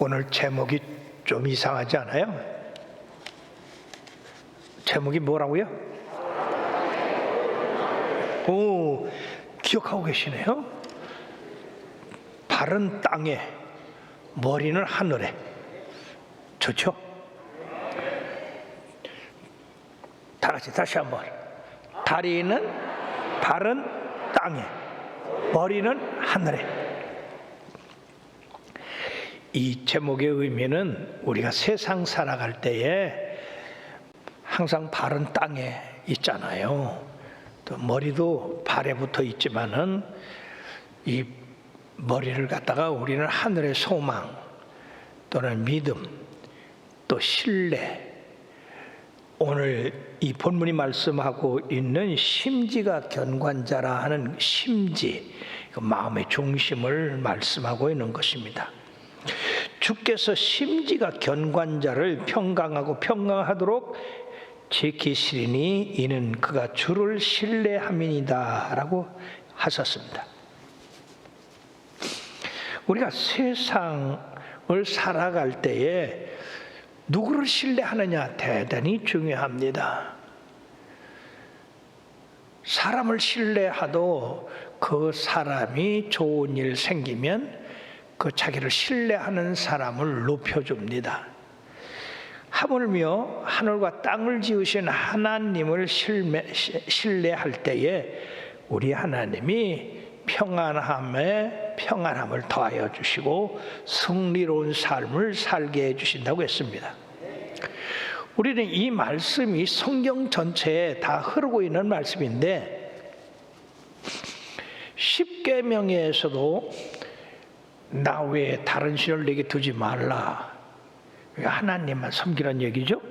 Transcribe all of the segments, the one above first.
오늘 제목이 좀 이상하지 않아요? 제목이 뭐라고요? 오, 기억하고 계시네요. 발은 땅에, 머리는 하늘에. 좋죠? 다 같이 다시 한번. 발은 땅에, 머리는 하늘에. 이 제목의 의미는 우리가 세상 살아갈 때에 항상 발은 땅에 있잖아요. 또 머리도 발에 붙어 있지만은 이 머리를 갖다가 우리는 하늘의 소망 또는 믿음 또 신뢰, 오늘 이 본문이 말씀하고 있는 심지가 견관자라 하는 심지, 마음의 중심을 말씀하고 있는 것입니다. 주께서 심지가 견관자를 평강하고 평강하도록 지키시리니 이는 그가 주를 신뢰함이니이다 라고 하셨습니다. 우리가 세상을 살아갈 때에 누구를 신뢰하느냐 대단히 중요합니다. 사람을 신뢰하도 그 사람이 좋은 일 생기면 그 자기를 신뢰하는 사람을 높여줍니다. 하물며 하늘과 땅을 지으신 하나님을 신뢰할 때에 우리 하나님이 평안함을 더하여 주시고 승리로운 삶을 살게 해주신다고 했습니다. 우리는 이 말씀이 성경 전체에 다 흐르고 있는 말씀인데, 십계명에서도 나 외에 다른 신을 내게 두지 말라, 하나님만 섬기란 얘기죠.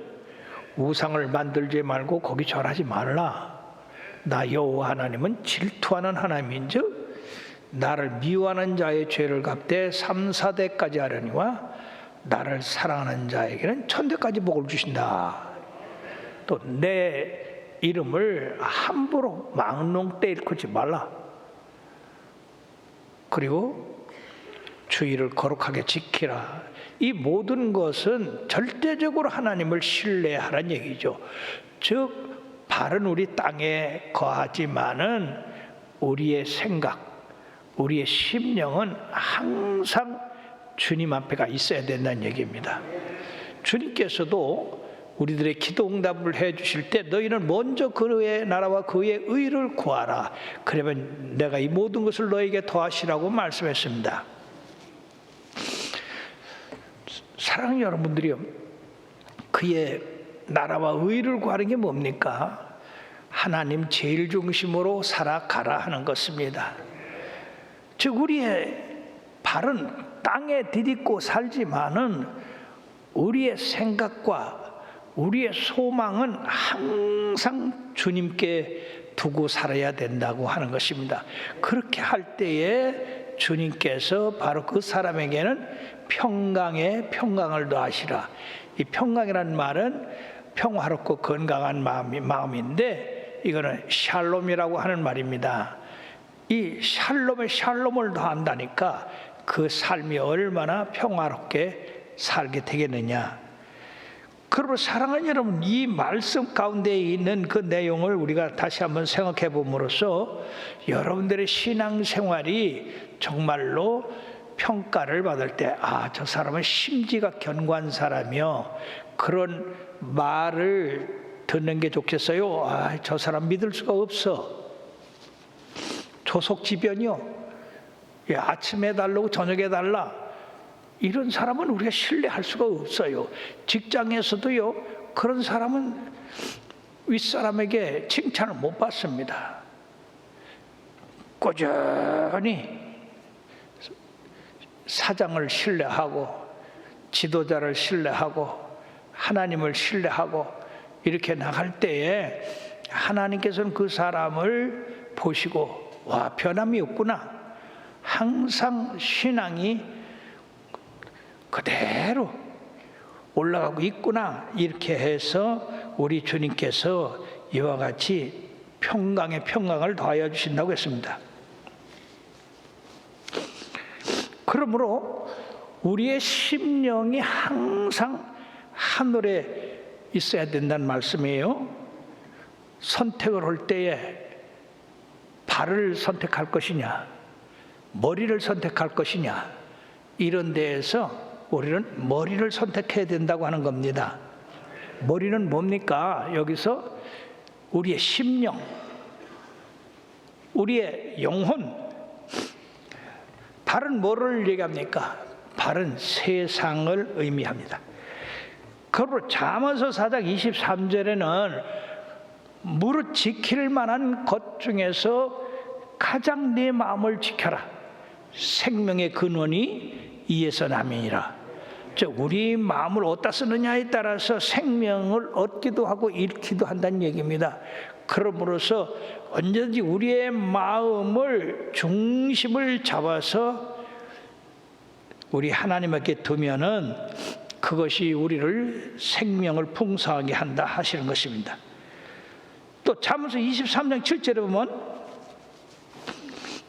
우상을 만들지 말고 거기 절하지 말라. 나 여호와 하나님은 질투하는 하나님인즉 나를 미워하는 자의 죄를 갚되 3, 4대까지 하려니와 나를 사랑하는 자에게는 1000대까지 복을 주신다. 또 내 이름을 함부로 망농 때 일컫지 말라. 그리고 주의를 거룩하게 지키라. 이 모든 것은 절대적으로 하나님을 신뢰하라는 얘기죠. 즉 발은 우리 땅에 거하지만은 우리의 생각, 우리의 심령은 항상 주님 앞에가 있어야 된다는 얘기입니다. 주님께서도 우리들의 기도 응답을 해 주실 때 너희는 먼저 그의 나라와 그의 의를 구하라. 그러면 내가 이 모든 것을 너에게 더하시라고 말씀했습니다. 사랑하는 여러분들이요, 그의 나라와 의를 구하는 게 뭡니까? 하나님 제일 중심으로 살아가라 하는 것입니다. 즉 우리의 발은 땅에 디딛고 살지만은 우리의 생각과 우리의 소망은 항상 주님께 두고 살아야 된다고 하는 것입니다. 그렇게 할 때에 주님께서 바로 그 사람에게는 평강에 평강을 더하시라. 이 평강이라는 말은 평화롭고 건강한 마음인데 이거는 샬롬이라고 하는 말입니다. 이 샬롬에 샬롬을 더한다니까 그 삶이 얼마나 평화롭게 살게 되겠느냐. 그러므로 사랑하는 여러분, 이 말씀 가운데 있는 그 내용을 우리가 다시 한번 생각해 봄으로써 여러분들의 신앙생활이 정말로 평가를 받을 때, 아, 저 사람은 심지가 견고한 사람이요, 그런 말을 듣는 게 좋겠어요. 아, 저 사람 믿을 수가 없어. 조속지변이요, 아침에 달라고 저녁에 달라, 이런 사람은 우리가 신뢰할 수가 없어요. 직장에서도요, 그런 사람은 윗사람에게 칭찬을 못 받습니다. 꾸준히 사장을 신뢰하고 지도자를 신뢰하고 하나님을 신뢰하고 이렇게 나갈 때에 하나님께서는 그 사람을 보시고, 와, 변함이 없구나, 항상 신앙이 그대로 올라가고 있구나, 이렇게 해서 우리 주님께서 이와 같이 평강에 평강을 더하여 주신다고 했습니다. 그러므로 우리의 심령이 항상 하늘에 있어야 된다는 말씀이에요. 선택을 할 때에 발을 선택할 것이냐, 머리를 선택할 것이냐, 이런 데에서 우리는 머리를 선택해야 된다고 하는 겁니다. 머리는 뭡니까? 여기서 우리의 심령, 우리의 영혼. 발은 뭐를 얘기합니까? 발은 세상을 의미합니다. 그러므로 잠언서 4장 23절에는 무릇 지킬 만한 것 중에서 가장 네 마음을 지켜라. 생명의 근원이 이에서 남이니라. 즉 우리 마음을 어디다 쓰느냐에 따라서 생명을 얻기도 하고 잃기도 한다는 얘기입니다. 그러므로서 언제든지 우리의 마음을 중심을 잡아서 우리 하나님께 두면은 그것이 우리를 생명을 풍성하게 한다 하시는 것입니다. 또 잠언서 23장 7절에 보면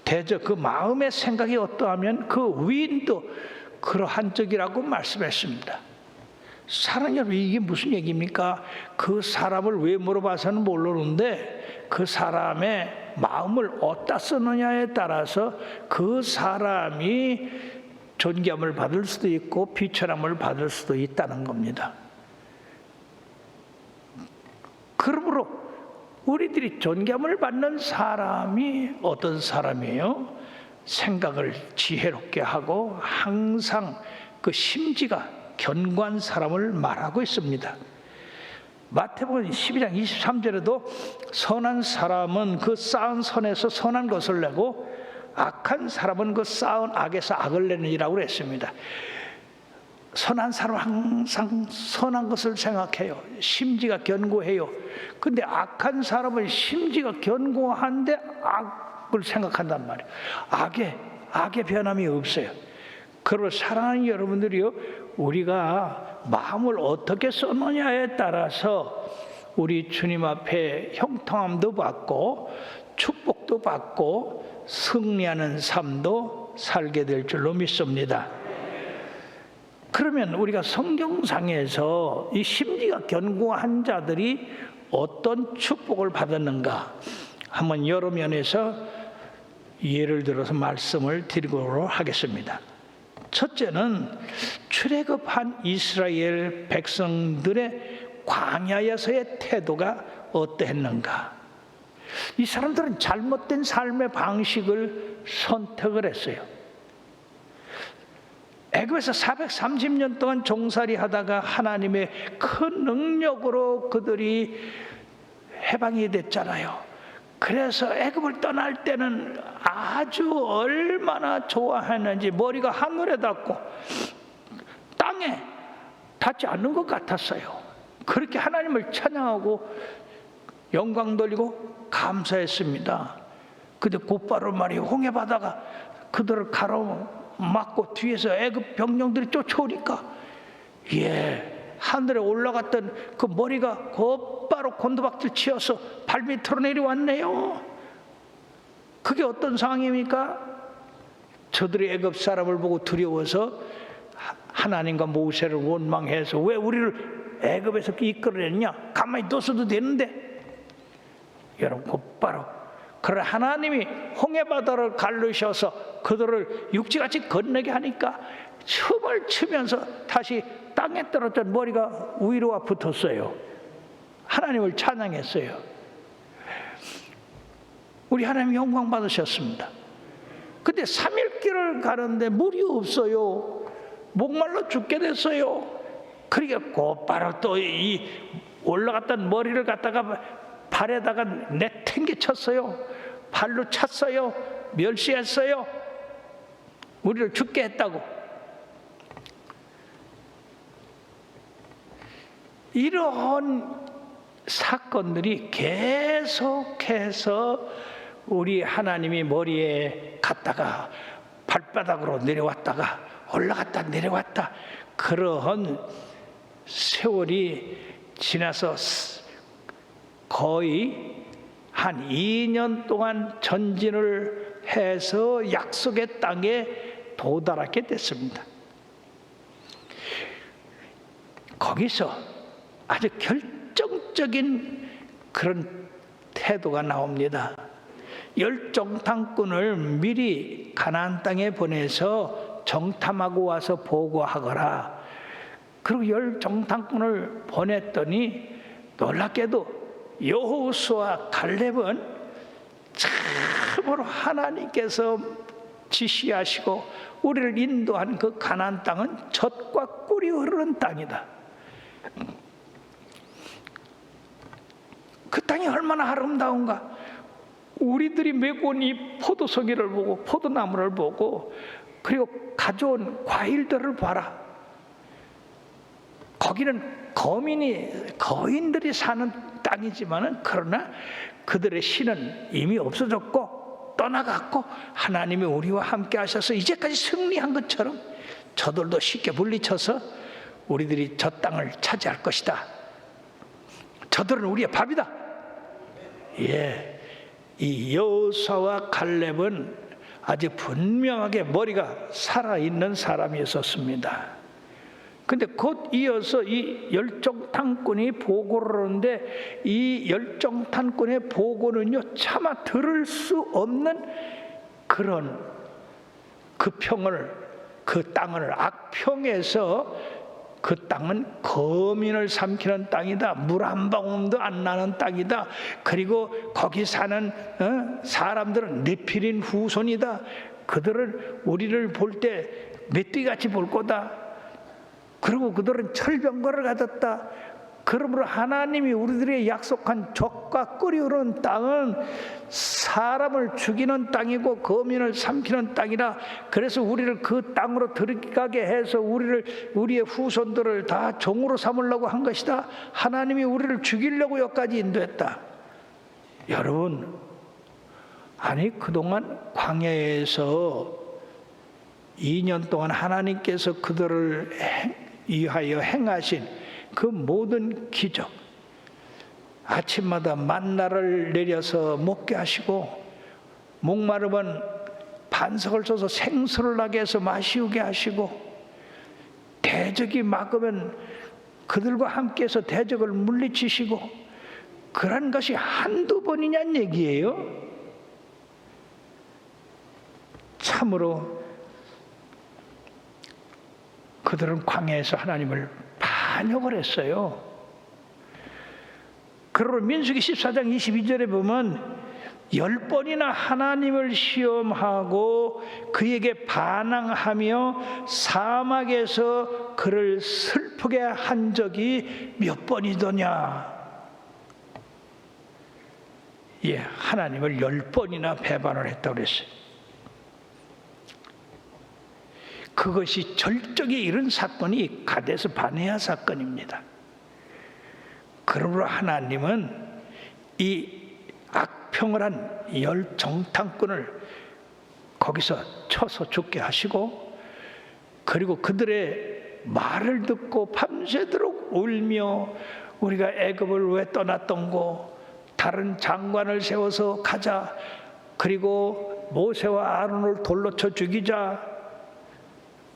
대저 그 마음의 생각이 어떠하면 그 위인도 그러한 적이라고 말씀했습니다. 사랑 여러분, 이게 무슨 얘기입니까? 그 사람을 왜 물어봐서는 모르는데 그 사람의 마음을 어디다 쓰느냐에 따라서 그 사람이 존경을 받을 수도 있고 비천함을 받을 수도 있다는 겁니다. 그러므로 우리들이 존경을 받는 사람이 어떤 사람이에요? 생각을 지혜롭게 하고 항상 그 심지가 견고한 사람을 말하고 있습니다. 마태복음 12장 23절에도 선한 사람은 그 쌓은 선에서 선한 것을 내고 악한 사람은 그 쌓은 악에서 악을 내느니라고 그랬습니다. 선한 사람은 항상 선한 것을 생각해요. 심지가 견고해요. 근데 악한 사람은 심지가 견고한데 악을 생각한단 말이에요. 악의 변함이 없어요. 그리고 사랑하는 여러분들이요, 우리가 마음을 어떻게 썼느냐에 따라서 우리 주님 앞에 형통함도 받고 축복도 받고 승리하는 삶도 살게 될 줄로 믿습니다. 그러면 우리가 성경상에서 이 심지가 견고한 자들이 어떤 축복을 받았는가 한번 여러 면에서 예를 들어서 말씀을 드리도록 하겠습니다. 첫째는 출애굽한 이스라엘 백성들의 광야에서의 태도가 어떠했는가. 이 사람들은 잘못된 삶의 방식을 선택을 했어요. 애굽에서 430년 동안 종살이 하다가 하나님의 큰 능력으로 그들이 해방이 됐잖아요. 그래서 애굽을 떠날 때는 아주 얼마나 좋아했는지 머리가 하늘에 닿고 땅에 닿지 않는 것 같았어요. 그렇게 하나님을 찬양하고 영광 돌리고 감사했습니다. 근데 곧바로 말이에요, 홍해바다가 그들을 가로막고 뒤에서 애굽 병력들이 쫓아오니까 하늘에 올라갔던 그 머리가 곧바로 곤두박질 치어서 발밑으로 내려왔네요. 그게 어떤 상황입니까? 저들이 애굽 사람을 보고 두려워서 하나님과 모세를 원망해서 왜 우리를 애굽에서 이끌어냈냐? 가만히 뒀어도 되는데. 여러분, 곧바로 그래 하나님이 홍해바다를 갈르셔서 그들을 육지같이 건너게 하니까 춤을 추면서 다시 땅에 떨어졌던 머리가 위로와 붙었어요. 하나님을 찬양했어요. 우리 하나님 영광 받으셨습니다. 근데 3일 길을 가는데 물이 없어요. 목말라 죽게 됐어요. 그러니까 곧바로 또 이 올라갔던 머리를 갖다가 발에다가 내탱게 쳤어요. 발로 찼어요. 멸시했어요. 우리를 죽게 했다고. 이런 사건들이 계속해서 우리 하나님이 머리에 갔다가 발바닥으로 내려왔다가 올라갔다 내려왔다 그러한 세월이 지나서 거의 한 2년 동안 전진을 해서 약속의 땅에 도달하게 됐습니다. 거기서 아주 결정적인 그런 태도가 나옵니다. 열정탐꾼을 미리 가나안 땅에 보내서 정탐하고 와서 보고하거라. 그리고 열정탐꾼을 보냈더니 놀랍게도 여호수아와 갈렙은 참으로 하나님께서 지시하시고 우리를 인도한 그 가나안 땅은 젖과 꿀이 흐르는 땅이다. 그 땅이 얼마나 아름다운가. 우리들이 메고 온 이 포도송이를 보고 포도나무를 보고 그리고 가져온 과일들을 봐라. 거기는 거인들이 사는 땅이지만은 그러나 그들의 신은 이미 없어졌고 떠나갔고 하나님이 우리와 함께 하셔서 이제까지 승리한 것처럼 저들도 쉽게 물리쳐서 우리들이 저 땅을 차지할 것이다. 저들은 우리의 밥이다. 예, 이 여호수아와 갈렙은 아주 분명하게 머리가 살아있는 사람이었습니다. 근데 곧 이어서 이 열정탐꾼이 보고를 하는데 이 열정탐꾼의 보고는요 차마 들을 수 없는 그런 그 땅을 악평에서 그 땅은 거민을 삼키는 땅이다. 물 한 방울도 안 나는 땅이다. 그리고 거기 사는 사람들은 네피린 후손이다. 그들은 우리를 볼 때 메뚜기같이 볼 거다. 그리고 그들은 철병거를 가졌다. 그러므로 하나님이 우리들에게 약속한 젖과 꿀이 흐르는 땅은 사람을 죽이는 땅이고 거민을 삼키는 땅이라. 그래서 우리를 그 땅으로 들어가게 해서 우리의 후손들을 다 종으로 삼으려고 한 것이다. 하나님이 우리를 죽이려고 여기까지 인도했다. 여러분, 아니 그동안 광야에서 2년 동안 하나님께서 그들을 위하여 행하신 그 모든 기적, 아침마다 만나를 내려서 먹게 하시고 목마르면 반석을 써서 생수를 나게 해서 마시우게 하시고 대적이 막으면 그들과 함께해서 대적을 물리치시고 그런 것이 한두 번이냐는 얘기예요. 참으로 그들은 광야에서 하나님을 반역을 했어요. 그러므로 민수기 14장 22절에 보면 10번이나 하나님을 시험하고 그에게 반항하며 사막에서 그를 슬프게 한 적이 몇 번이더냐. 예, 하나님을 10번이나 배반을 했다고 그랬어요. 그것이 절정에 이른 사건이 가데스 바네아 사건입니다. 그러므로 하나님은 이 악평을 한 열정탐꾼을 거기서 쳐서 죽게 하시고 그리고 그들의 말을 듣고 밤새도록 울며 우리가 애굽을 왜 떠났던고 다른 장관을 세워서 가자. 그리고 모세와 아론을 돌로 쳐 죽이자.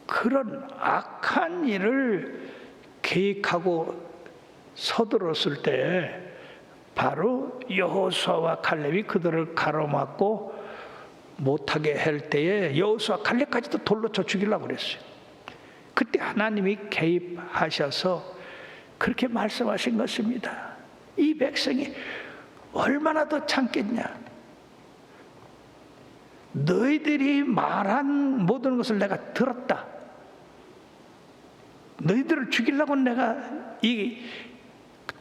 그런 악한 일을 계획하고 서둘렀을 때 바로 여호수아와 갈렙이 그들을 가로막고 못하게 할 때에 여호수아 갈렙까지도 돌로 쳐 죽이려고 그랬어요. 그때 하나님이 개입하셔서 그렇게 말씀하신 것입니다. 이 백성이 얼마나 더 참겠냐. 너희들이 말한 모든 것을 내가 들었다. 너희들을 죽이려고 내가 이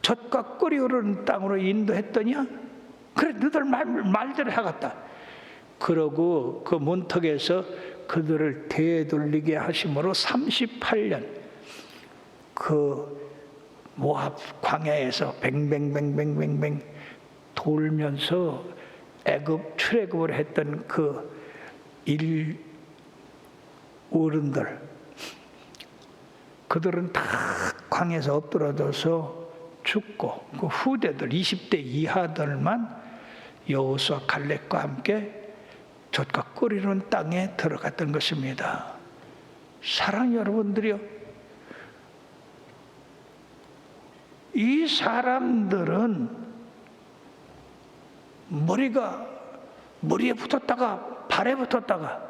젖과 꿀이 흐르는 땅으로 인도했더냐? 그래 너희들 말대로 해갔다. 그러고 그 문턱에서 그들을 되돌리게 하심으로 38년 그 모압 광야에서 뱅뱅뱅뱅뱅뱅 돌면서 출애굽을 했던 그 어른들 그들은 다 광야에서 엎드러져서 죽고 그 후대들 20대 이하들만 여호수아 갈렙과 함께 젖과 꿀이는 땅에 들어갔던 것입니다. 사랑 여러분들이요, 이 사람들은 머리가 머리에 붙었다가 발에 붙었다가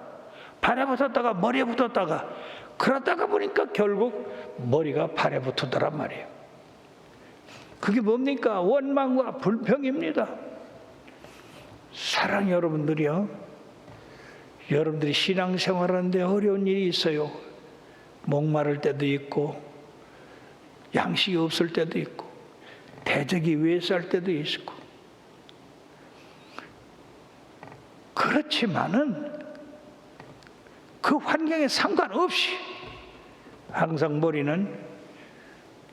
발에 붙었다가 머리에 붙었다가 그러다가 보니까 결국 머리가 발에 붙었더란 말이에요. 그게 뭡니까? 원망과 불평입니다. 사랑 여러분들이요, 여러분들이 신앙생활하는데 어려운 일이 있어요. 목마를 때도 있고 양식이 없을 때도 있고 대적이 외세할 때도 있고, 그렇지만은 그 환경에 상관없이 항상 머리는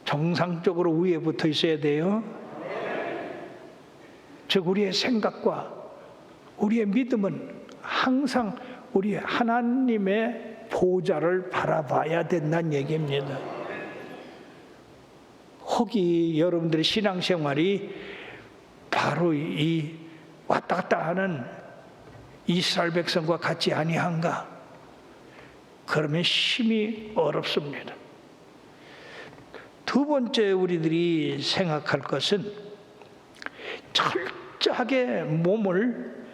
정상적으로 위에 붙어 있어야 돼요. 즉 우리의 생각과 우리의 믿음은 항상 우리 하나님의 보좌를 바라봐야 된다는 얘기입니다. 혹이 여러분들의 신앙생활이 바로 이 왔다 갔다 하는 이스라엘 백성과 같지 아니한가? 그러면 심히 어렵습니다. 두 번째 우리들이 생각할 것은 철저하게 몸을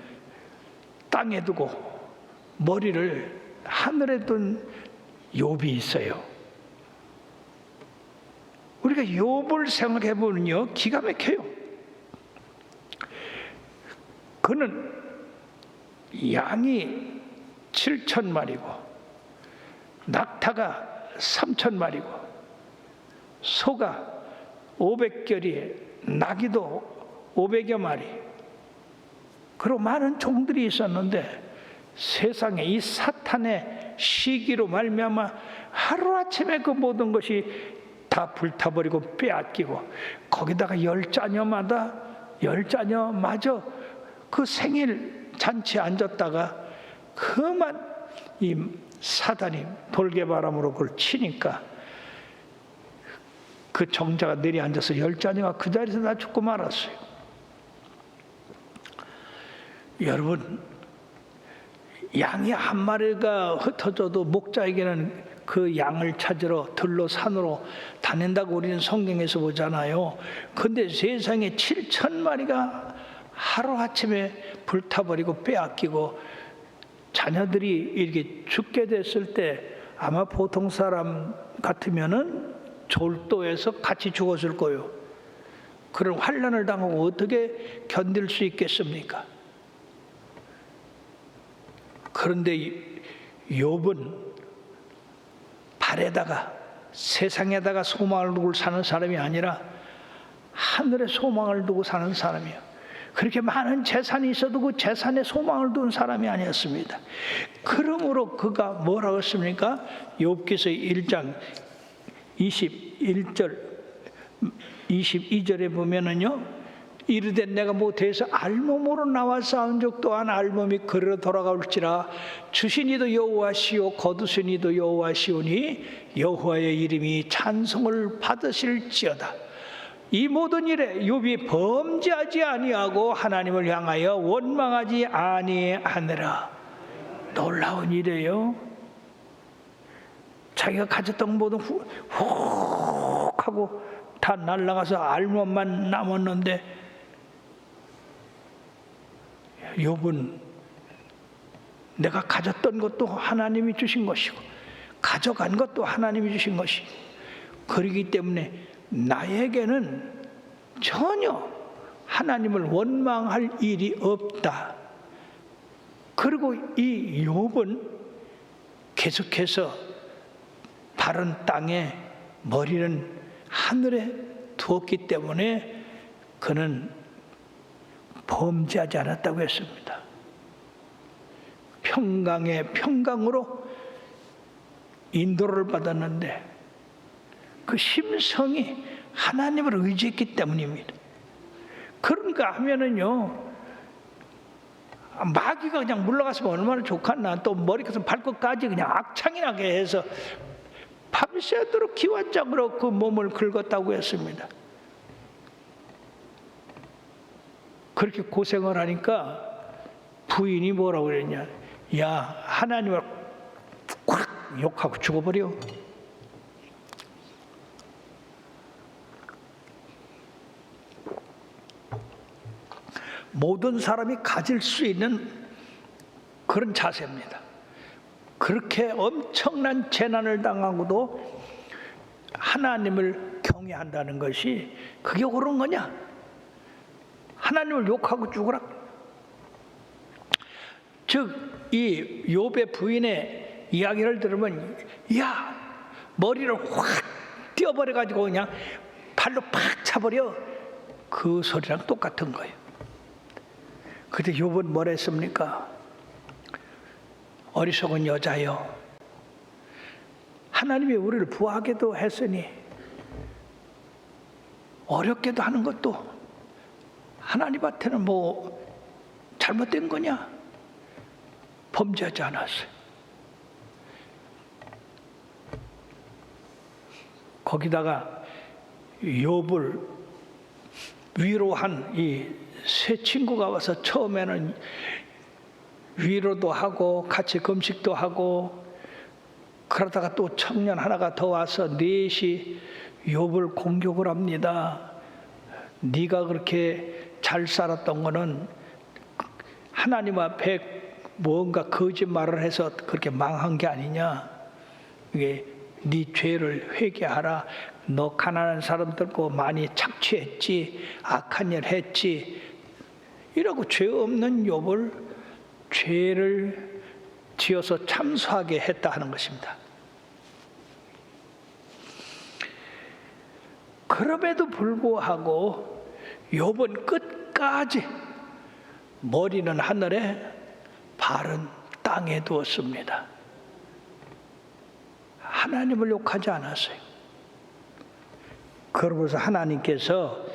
땅에 두고 머리를 하늘에 둔 욥이 있어요. 우리가 욥을 생각해 보면요, 기가 막혀요. 그는 양이 7,000마리고 낙타가 3,000마리고 소가 500결이에 나귀도 500여 마리, 그리고 많은 종들이 있었는데 세상에 이 사탄의 시기로 말미암아 하루아침에 그 모든 것이 다 불타버리고 빼앗기고, 거기다가 열 자녀마저 그 생일 잔치에 앉았다가 그만 이 사단이 돌개바람으로 그걸 치니까 그 정자가 내려앉아서 열 자녀가 그 자리에서 다 죽고 말았어요. 여러분, 양이 한 마리가 흩어져도 목자에게는 그 양을 찾으러 들로 산으로 다닌다고 우리는 성경에서 보잖아요. 근데 세상에 7,000마리가 하루아침에 불타버리고 빼앗기고 자녀들이 이렇게 죽게 됐을 때 아마 보통 사람 같으면은 졸도에서 같이 죽었을 거예요. 그런 환난을 당하고 어떻게 견딜 수 있겠습니까? 그런데 욥은 발에다가 세상에다가 소망을 두고 사는 사람이 아니라 하늘에 소망을 두고 사는 사람이에요. 그렇게 많은 재산이 있어도 그 재산에 소망을 둔 사람이 아니었습니다. 그러므로 그가 뭐라고 했습니까? 욥기서 1장 21절 22절에 보면은요, 이르되 내가 모태에서 알몸으로 나와 싸운 적 또한 알몸이 그리로 돌아가올지라. 주신 이도 여호와시오 거두신 이도 여호와시오니 여호와의 이름이 찬송을 받으실지어다. 이 모든 일에 욥이 범죄하지 아니하고 하나님을 향하여 원망하지 아니하느라. 놀라운 일이에요. 자기가 가졌던 모든 훅 하고 다 날아가서 알몸만 남았는데, 욥은 내가 가졌던 것도 하나님이 주신 것이고 가져간 것도 하나님이 주신 것이고, 그러기 때문에 나에게는 전혀 하나님을 원망할 일이 없다. 그리고 이 욥은 계속해서 발은 땅에 머리는 하늘에 두었기 때문에 그는 범죄하지 않았다고 했습니다. 평강의 평강으로 인도를 받았는데 그 심성이 하나님을 의지했기 때문입니다. 그런가 하면은요, 마귀가 그냥 물러갔으면 얼마나 좋겠나. 또 머리부터 발끝까지 그냥 악창이 나게 해서 밤새도록 기와장으로 그 몸을 긁었다고 했습니다. 그렇게 고생을 하니까 부인이 뭐라고 그랬냐, 야, 하나님을 콱 욕하고 죽어버려. 모든 사람이 가질 수 있는 그런 자세입니다. 그렇게 엄청난 재난을 당하고도 하나님을 경외한다는 것이 그게 옳은 거냐? 하나님을 욕하고 죽으라. 즉 이 욥의 부인의 이야기를 들으면 야 머리를 확 띄어버려 가지고 그냥 발로 팍 차버려, 그 소리랑 똑같은 거예요. 그때 욥은 뭐라 했습니까? 어리석은 여자여, 하나님이 우리를 부하게도 했으니 어렵게도 하는 것도 하나님한테는 뭐 잘못된 거냐? 범죄하지 않았어요. 거기다가 욥을 위로한 이 세 친구가 와서 처음에는 위로도 하고 같이 금식도 하고, 그러다가 또 청년 하나가 더 와서 넷이 욥을 공격을 합니다. 네가 그렇게 잘 살았던 거는 하나님 앞에 뭔가 거짓말을 해서 그렇게 망한 게 아니냐. 이게 네 죄를 회개하라. 너 가난한 사람들과 많이 착취했지, 악한 일 했지, 이라고 죄 없는 욥을 죄를 지어서 참수하게 했다 하는 것입니다. 그럼에도 불구하고 욥은 끝까지 머리는 하늘에 발은 땅에 두었습니다. 하나님을 욕하지 않았어요. 그러면서 하나님께서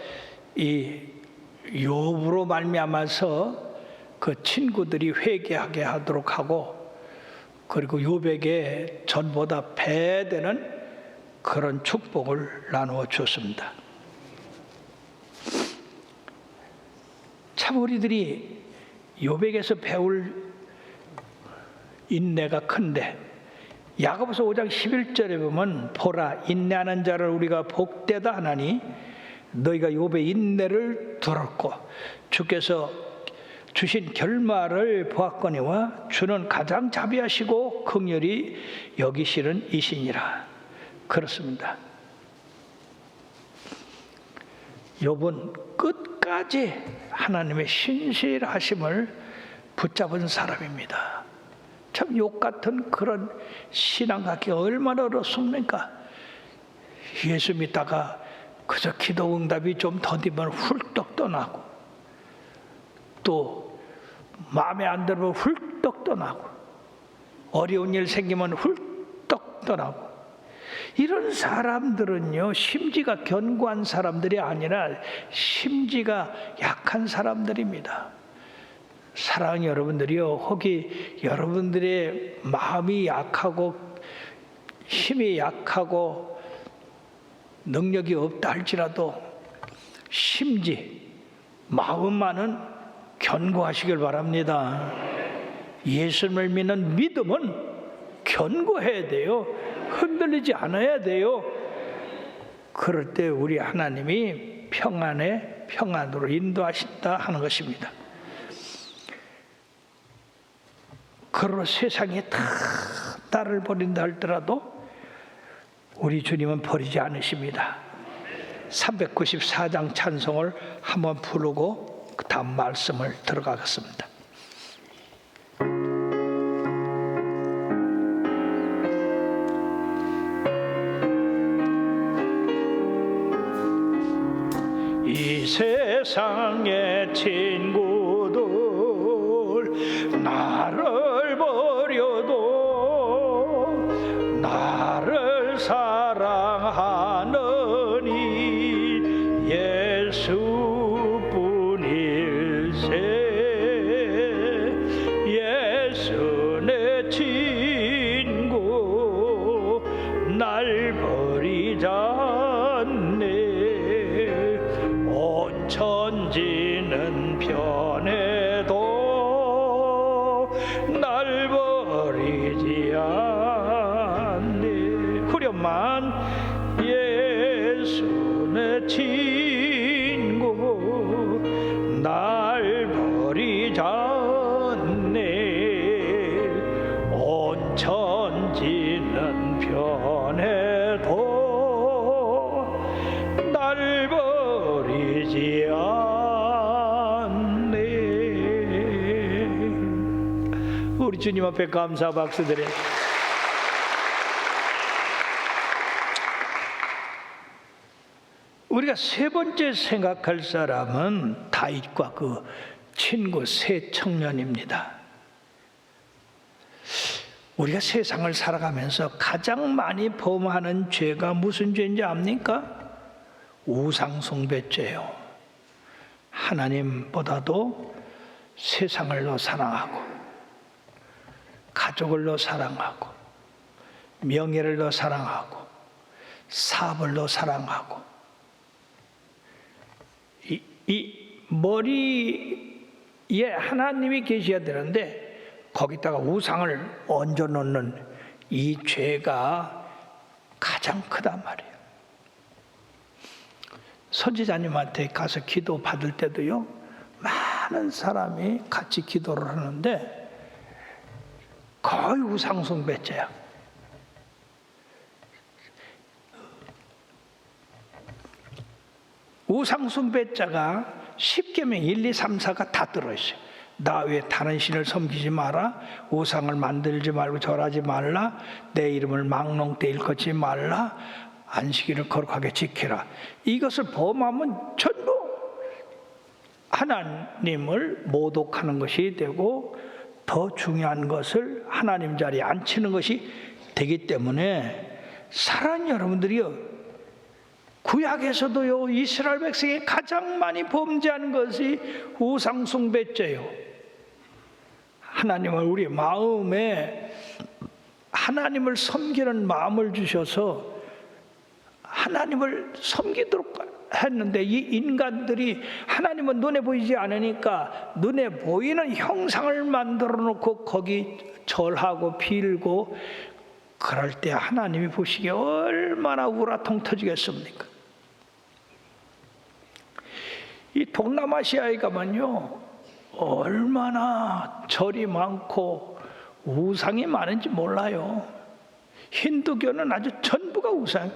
이 욥으로 말미암아서 그 친구들이 회개하게 하도록 하고, 그리고 욥에게 전보다 배되는 그런 축복을 나누어 주었습니다. 참 우리들이 욥에게서 배울 인내가 큰데, 야고보서 5장 11절에 보면 보라 인내하는 자를 우리가 복되다 하나니 너희가 욥의 인내를 들었고 주께서 주신 결말을 보았거니와 주는 가장 자비하시고 긍휼히 여기시는 이시니라. 그렇습니다. 욥은 끝까지 하나님의 신실하심을 붙잡은 사람입니다. 참 욥 같은 그런 신앙 갖기 얼마나 어렵습니까? 예수 믿다가 그저 기도 응답이 좀 더디면 훌떡 떠나고, 또 마음에 안 들면 훌떡 떠나고, 어려운 일 생기면 훌떡 떠나고, 이런 사람들은요 심지가 견고한 사람들이 아니라 심지가 약한 사람들입니다. 사랑하는 여러분들이요, 혹이 여러분들의 마음이 약하고 힘이 약하고 능력이 없다 할지라도 심지 마음만은 견고하시길 바랍니다. 예수님을 믿는 믿음은 견고해야 돼요. 흔들리지 않아야 돼요. 그럴 때 우리 하나님이 평안으로 인도하신다 하는 것입니다. 그러나 세상이 다 나를 버린다 할지라도 우리 주님은 버리지 않으십니다. 394장 찬송을 한번 부르고 그 다음 말씀을 들어가겠습니다. 이 세상의 친구들 나를 버려도 나를 사랑하느니 예수뿐일세. 예수 내 친구 날 버리지 않네. 온 천지는 변해도 날 버리지 않네. 후렴만 예수 내 친구 날 날 버리지 않네. 우리 주님 앞에 감사 박수 드려요. 우리가 세 번째 생각할 사람은 다윗과 그 친구 세 청년입니다. 우리가 세상을 살아가면서 가장 많이 범하는 죄가 무슨 죄인지 압니까? 우상숭배죄요. 하나님보다도 세상을 더 사랑하고, 가족을 더 사랑하고, 명예를 더 사랑하고, 사업을 더 사랑하고, 이 머리에 하나님이 계셔야 되는데 거기다가 우상을 얹어놓는 이 죄가 가장 크단 말이에요. 선지자님한테 가서 기도 받을 때도요, 많은 사람이 같이 기도를 하는데 거의 우상숭배죄야. 우상숭배자가 10계명 1, 2, 3, 4가 다 들어있어요. 나 외에 다른 신을 섬기지 마라, 우상을 만들지 말고 절하지 말라, 내 이름을 망령되 일컫지 말라, 안식일을 거룩하게 지키라. 이것을 범하면 전부 하나님을 모독하는 것이 되고, 더 중요한 것을 하나님 자리에 앉히는 것이 되기 때문에 사랑하는 여러분들이요, 구약에서도요, 이스라엘 백성이 가장 많이 범죄한 것이 우상숭배죄요. 하나님을 우리 마음에 하나님을 섬기는 마음을 주셔서 하나님을 섬기도록 했는데, 이 인간들이 하나님은 눈에 보이지 않으니까 눈에 보이는 형상을 만들어 놓고 거기 절하고 빌고, 그럴 때 하나님이 보시기에 얼마나 우라통 터지겠습니까? 이 동남아시아에 가면요, 얼마나 절이 많고 우상이 많은지 몰라요. 힌두교는 아주 전부가 우상.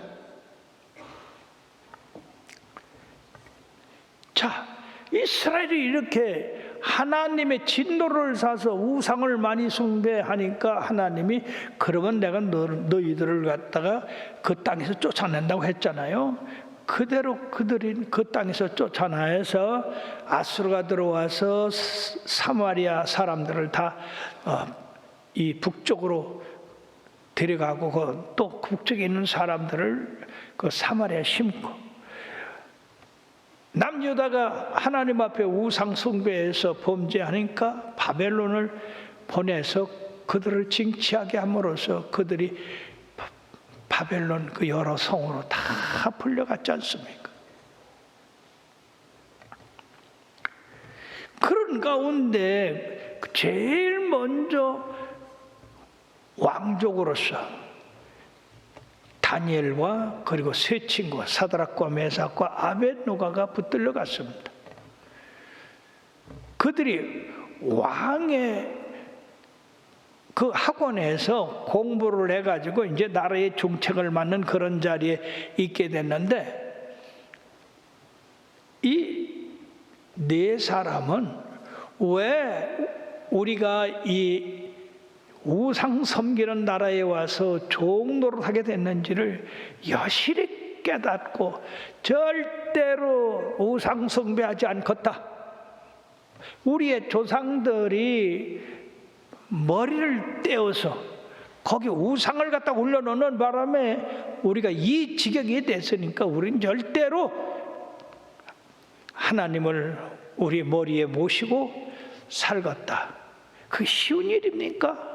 자, 이스라엘이 이렇게 하나님의 진노를 사서 우상을 많이 숭배하니까 하나님이 그러면 내가 너희들을 갖다가 그 땅에서 쫓아낸다고 했잖아요. 그대로 그들이 그 땅에서 쫓아내서 아수르가 들어와서 사마리아 사람들을 다 이 북쪽으로 데려가고, 또 북쪽에 있는 사람들을 그 사마리아에 심고, 남유다가 하나님 앞에 우상 숭배해서 범죄하니까 바벨론을 보내서 그들을 징치하게 함으로써 그들이 바벨론 그 여러 성으로 다 풀려갔지 않습니까? 그런 가운데 제일 먼저 왕족으로서 다니엘과 그리고 세 친구가 사드락과 메삭과 아벳노가가 붙들려 갔습니다. 그들이 왕의 그 학원에서 공부를 해가지고 이제 나라의 중책을 맡는 그런 자리에 있게 됐는데, 이 네 사람은 왜 우리가 이 우상 섬기는 나라에 와서 종노릇하게 됐는지를 여실히 깨닫고 절대로 우상 숭배하지 않겠다. 우리의 조상들이 머리를 떼어서 거기 우상을 갖다 올려놓는 바람에 우리가 이 지경이 됐으니까 우리는 절대로 하나님을 우리 머리에 모시고 살겠다. 그게 쉬운 일입니까?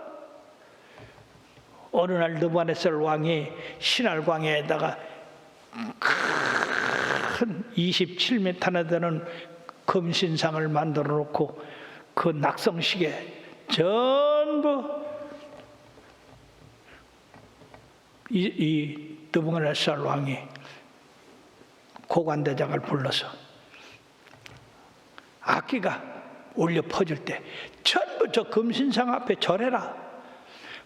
어느 날 느부갓네살 왕이 신할광야에다가 큰 27m나 되는 금신상을 만들어 놓고 그 낙성식에 전부 이 느부갓네살 왕이 고관대장을 불러서 악기가 울려 퍼질 때 전부 저 금신상 앞에 절해라.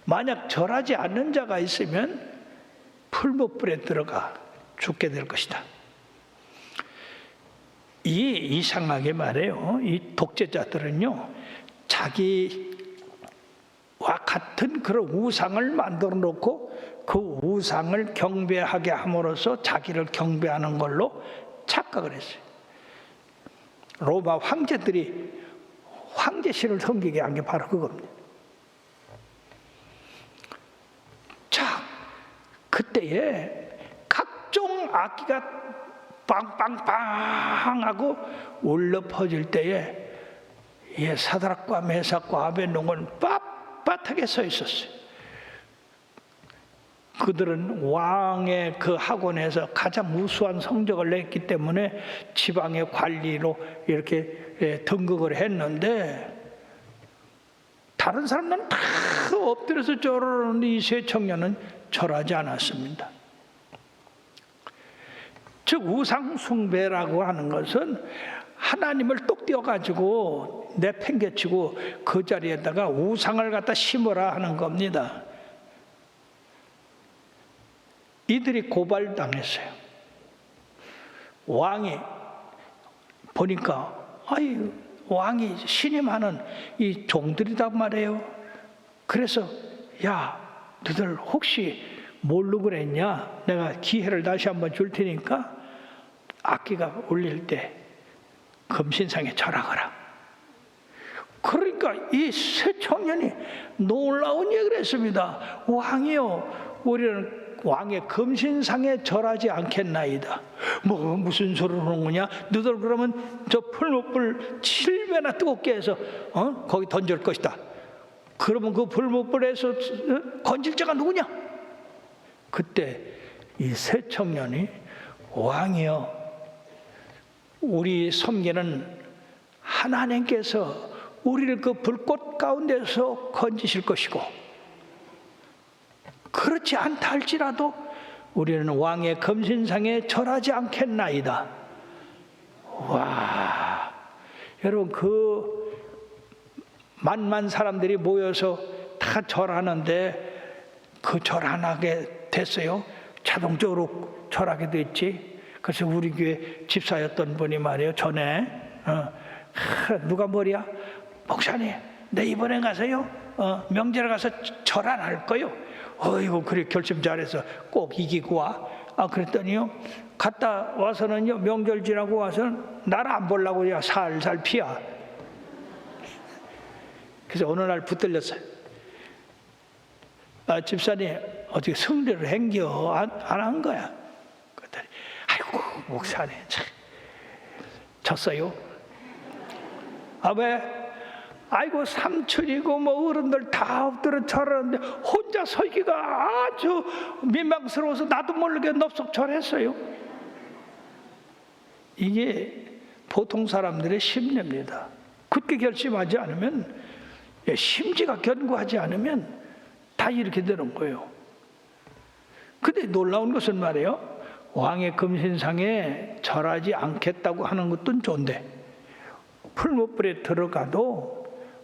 만약 절하지 않는 자가 있으면 풀무불에 들어가 죽게 될 것이다. 이상하게 말해요. 이 독재자들은요, 자기와 같은 그런 우상을 만들어 놓고 그 우상을 경배하게 함으로써 자기를 경배하는 걸로 착각을 했어요. 로마 황제들이 황제신을 섬기게 한 게 바로 그겁니다. 자, 그때에 각종 악기가 빵빵빵 울려 퍼질 때에 사드락과 메삭과 아벳노고는 빳빳하게 서 있었어요. 그들은 왕의 그 학원에서 가장 우수한 성적을 냈기 때문에 지방의 관리로 이렇게 등극을 했는데, 다른 사람들은 다 엎드려서 절하는데 이 세 청년은 절하지 않았습니다. 즉 우상 숭배라고 하는 것은 하나님을 똑 떼어가지고 내팽개치고 그 자리에다가 우상을 갖다 심으라 하는 겁니다. 이들이 고발당했어요. 왕이 보니까 왕이 신임하는 이 종들이단 말이에요. 그래서 야, 너희들 혹시 뭘로 그랬냐? 내가 기회를 다시 한번 줄 테니까 악기가 울릴 때 금신상에 절하거라. 그러니까 이 세 청년이 놀라운 얘기를 했습니다. 왕이요, 우리는 왕의 금신상에 절하지 않겠나이다. 무슨 소리를 하는 거냐? 너희들 그러면 저 풀무불 7배나 뜨겁게 해서 거기 던질 것이다. 그러면 그 풀무불에서 건질 자가 누구냐? 그때 이 세 청년이 왕이여, 우리 섬기는 하나님께서 우리를 그 불꽃 가운데서 건지실 것이고, 그렇지 않다 할지라도 우리는 왕의 금신상에 절하지 않겠나이다. 와, 여러분, 그 만만 사람들이 모여서 다 절하는데 그 절 안 하게 됐어요. 자동적으로 절하게 됐지. 그래서 우리 교회 집사였던 분이 말이에요, 전에 누가 뭐랴? 목사님, 내 이번에 가서요 명절에 가서 절 안 할 거요. 어이구, 그래 결심 잘해서 꼭 이기고 와. 그랬더니요, 갔다 와서는요, 명절 지나고 와서는 나를 안 보려고 그냥 살살 피야. 그래서 어느 날 붙들렸어요. 집사님, 어떻게 성례를 행겨? 안 한 거야. 그랬더니 아이고 목사님, 참 졌어요. 왜? 아이고 삼촌이고 뭐 어른들 다 엎드려 절하는데 혼자 서기가 아주 민망스러워서 나도 모르게 넙석 절했어요. 이게 보통 사람들의 심리입니다. 굳게 결심하지 않으면, 심지가 견고하지 않으면 다 이렇게 되는 거예요. 근데 놀라운 것은 말이에요, 왕의 금신상에 절하지 않겠다고 하는 것도 좋은데 풀무불에 들어가도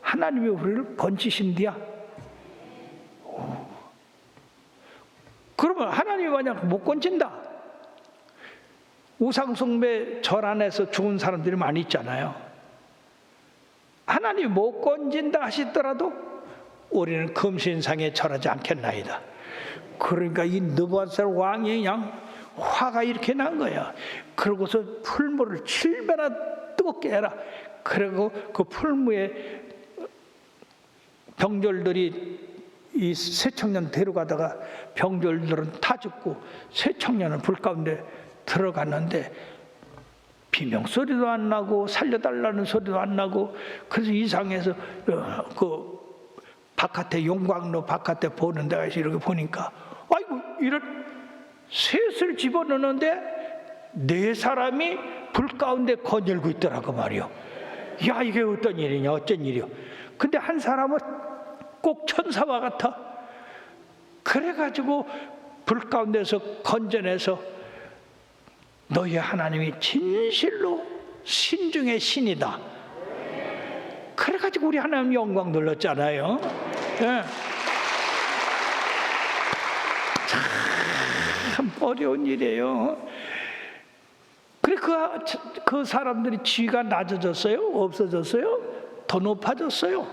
하나님이 우리를 건지신디야. 그러면 하나님이 만약 못 건진다, 우상숭배 절 안에서 죽은 사람들이 많이 있잖아요. 하나님이 못 건진다 하시더라도 우리는 금신상에 절하지 않겠나이다. 그러니까 이 느부갓네살 왕이 그냥 화가 이렇게 난 거야. 그러고서 풀무를 7배나 뜨겁게 해라. 그리고 그 풀무에 병졸들이 이 세 청년 데려가다가 병졸들은 타 죽고 세 청년은 불 가운데 들어갔는데 비명소리도 안 나고 살려달라는 소리도 안 나고, 그래서 이상해서 그 바깥에 용광로 바깥에 보는 데가 이렇게 보니까 아이고, 이런 셋을 집어넣는데 네 사람이 불 가운데 거닐고 있더라고 말이요. 야, 이게 어떤 일이냐, 어쩐 일이요. 근데 한 사람은 꼭 천사와 같아. 그래가지고 불 가운데서 건져내서 너희 하나님이 진실로 신중의 신이다. 그래가지고 우리 하나님 영광 눌렀잖아요. 네. 어려운 일이에요. 그래 그 사람들이 지위가 낮아졌어요? 없어졌어요? 더 높아졌어요.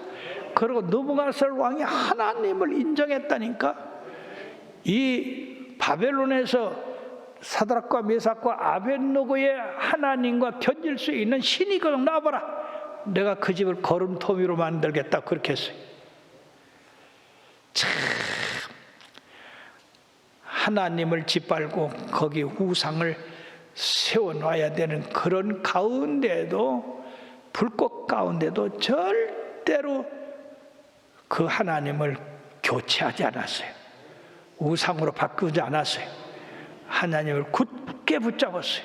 그리고 느부갓네살 왕이 하나님을 인정했다니까. 이 바벨론에서 사드락과 메삭과 아벳느고의 하나님과 견질 수 있는 신이 그냥 나와봐라. 내가 그 집을 거름토미로 만들겠다. 그렇게 했어요. 참, 하나님을 짓밟고 거기 우상을 세워놔야 되는 그런 가운데도, 불꽃 가운데도 절대로 그 하나님을 교체하지 않았어요. 우상으로 바꾸지 않았어요. 하나님을 굳게 붙잡았어요.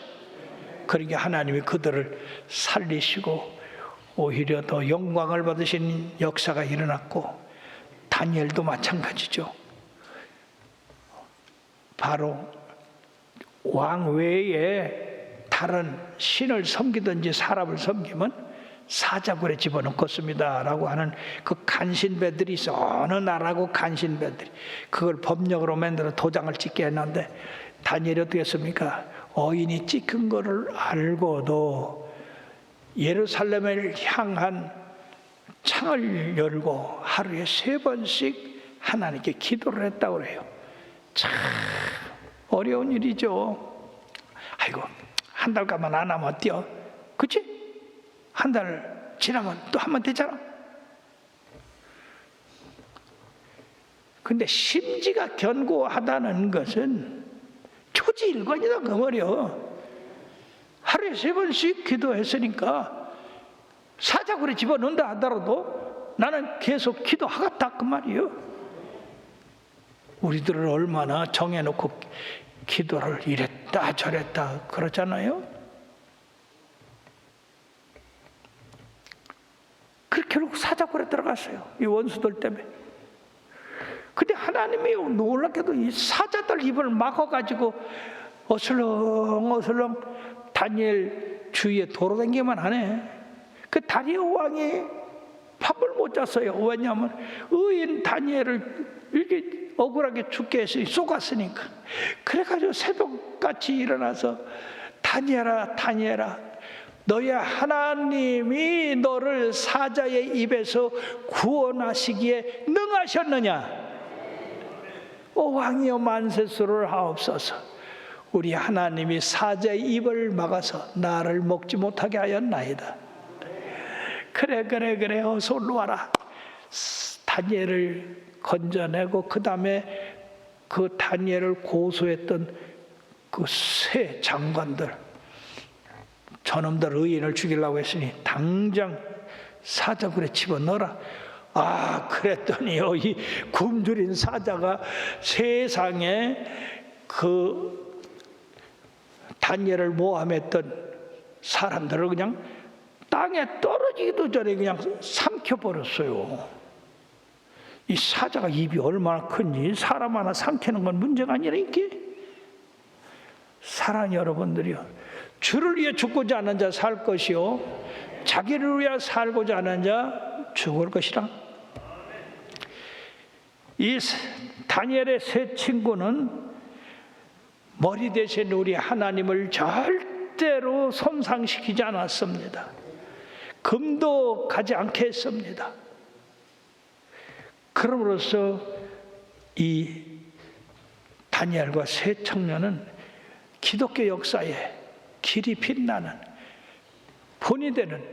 그러니까 하나님이 그들을 살리시고 오히려 더 영광을 받으신 역사가 일어났고, 다니엘도 마찬가지죠. 바로 왕 외에 다른 신을 섬기든지 사람을 섬기면 사자굴에 집어넣겠습니다 라고 하는 그 간신배들이 있어. 어느 나라고 간신배들이 그걸 법령으로 만들어 도장을 찍게 했는데, 다니엘이 어떻게 했습니까? 어인이 찍힌 거를 알고도 예루살렘을 향한 창을 열고 하루에 3번씩 하나님께 기도를 했다고 그래요. 참 어려운 일이죠. 아이고, 한 달간만 안 하면 어때요? 그치? 한 달 지나면 또 하면 되잖아. 근데 심지가 견고하다는 것은 초지일관이다 그 말이요. 하루에 3번씩 기도했으니까 사자굴에 집어넣는다 하더라도 나는 계속 기도하겠다 그 말이요. 우리들은 얼마나 정해놓고 기도를 이랬다 저랬다 그러잖아요. 그렇게 결국 사자굴에 들어갔어요. 이 원수들 때문에. 근데 하나님이 놀랍게도 이 사자들 입을 막아가지고 어슬렁어슬렁 다니엘 주위에 돌아다니기만 하네. 그 다리오 왕이 밥을 못 잤어요. 왜냐하면 의인 다니엘을 이렇게 억울하게 죽게 했으니 쏘갔으니까. 그래가지고 새벽같이 일어나서 다니엘아 다니엘아, 너의 하나님이 너를 사자의 입에서 구원하시기에 능하셨느냐? 오 왕이여 만세수를 하옵소서. 우리 하나님이 사자의 입을 막아서 나를 먹지 못하게 하였나이다. 그래 어서 올라와라. 다니엘을 건져내고 그 다음에 그 다니엘을 고소했던 그 세 장관들, 저놈들 의인을 죽이려고 했으니 당장 사자굴에 집어넣어라. 아, 그랬더니요, 이 굶주린 사자가 세상에 그 다니엘을 모함했던 사람들을 그냥 땅에 떨어지기도 전에 그냥 삼켜버렸어요. 이 사자가 입이 얼마나 큰지 사람 하나 삼키는 건 문제가 아니라 이게. 사랑하는 여러분들이요, 주를 위해 죽고자 하는 자 살 것이요 자기를 위해 살고자 하는 자 죽을 것이라. 이 다니엘의 세 친구는 머리 대신 우리 하나님을 절대로 손상시키지 않았습니다. 금도 가지 않게 했습니다. 그럼으로써 이 다니엘과 세 청년은 기독교 역사에 길이 빛나는 본이 되는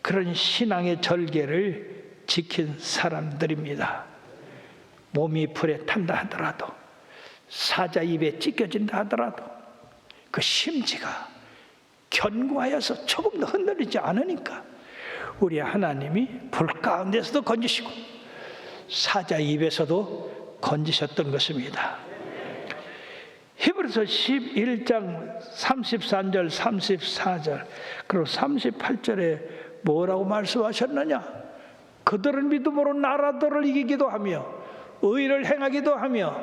그런 신앙의 절개를 지킨 사람들입니다. 몸이 불에 탄다 하더라도, 사자 입에 찢겨진다 하더라도 그 심지가 견고하여서 조금도 흔들리지 않으니까 우리 하나님이 불 가운데서도 건지시고 사자 입에서도 건지셨던 것입니다. 히브리서 11장 33절 34절 그리고 38절에 뭐라고 말씀하셨느냐? 그들은 믿음으로 나라들을 이기기도 하며 의를 행하기도 하며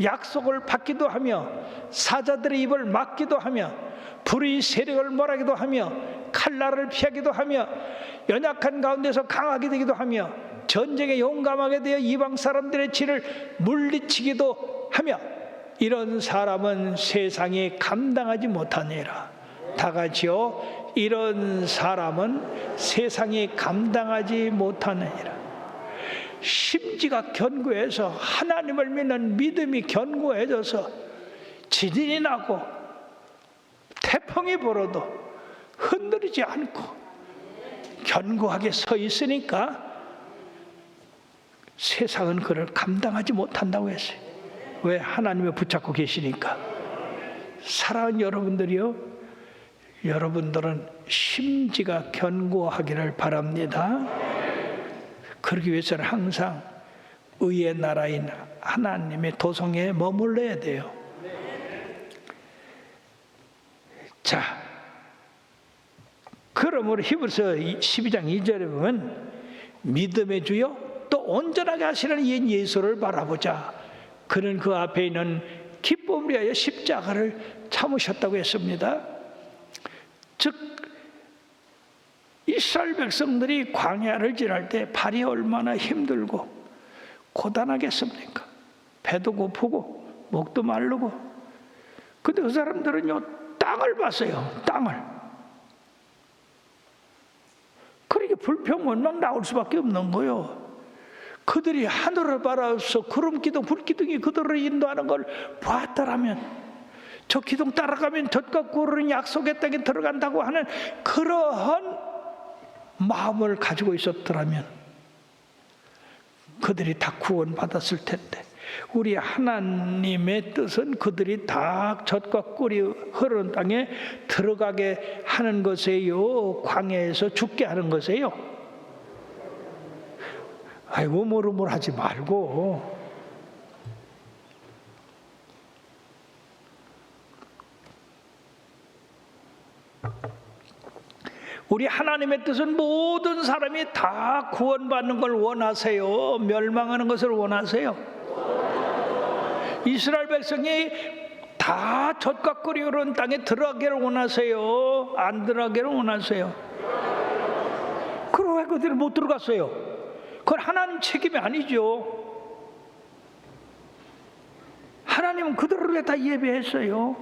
약속을 받기도 하며 사자들의 입을 막기도 하며 불의 세력을 몰아기도 하며 칼날을 피하기도 하며 연약한 가운데서 강하게 되기도 하며 전쟁에 용감하게 되어 이방 사람들의 진을 물리치기도 하며 이런 사람은 세상에 감당하지 못하니라. 다 같이요. 이런 사람은 세상에 감당하지 못하느니라. 심지가 견고해서 하나님을 믿는 믿음이 견고해져서 지진이 나고 태풍이 불어도 흔들리지 않고 견고하게 서 있으니까 세상은 그를 감당하지 못한다고 했어요. 왜? 하나님을 붙잡고 계시니까. 사랑하는 여러분들이요, 여러분들은 심지가 견고하기를 바랍니다. 그러기 위해서는 항상 의의 나라인 하나님의 도성에 머물러야 돼요. 자, 그러므로 히브리서 12장 2절에 보면 믿음의 주요 또 온전하게 하시는 이인 예수를 바라보자. 그는 그 앞에 있는 기쁨을 위하여 십자가를 참으셨다고 했습니다. 즉 이스라엘 백성들이 광야를 지날 때 발이 얼마나 힘들고 고단하겠습니까? 배도 고프고 목도 마르고. 근데 그 사람들은요, 땅을 봤어요. 땅을. 그러니까 불평은 막 나올 수밖에 없는 거예요. 그들이 하늘을 바라서 구름 기둥, 불 기둥이 그들을 인도하는 걸 봤더라면, 저 기둥 따라가면 젖과 꿀은 약속의 땅에 들어간다고 하는 그러한 마음을 가지고 있었더라면 그들이 다 구원받았을 텐데, 우리 하나님의 뜻은 그들이 다 젖과 꿀이 흐르는 땅에 들어가게 하는 것이에요. 광야에서 죽게 하는 것이에요. 아이고 모르모르 하지 말고. 우리 하나님의 뜻은 모든 사람이 다 구원받는 걸 원하세요? 멸망하는 것을 원하세요? 이스라엘 백성이 다 젖과 꿀이 흐르는 땅에 들어가기를 원하세요? 안 들어가기를 원하세요? 그럼 왜 그들이 못 들어갔어요? 그건 하나님 책임이 아니죠. 하나님은 그들을 위해 다 예배했어요.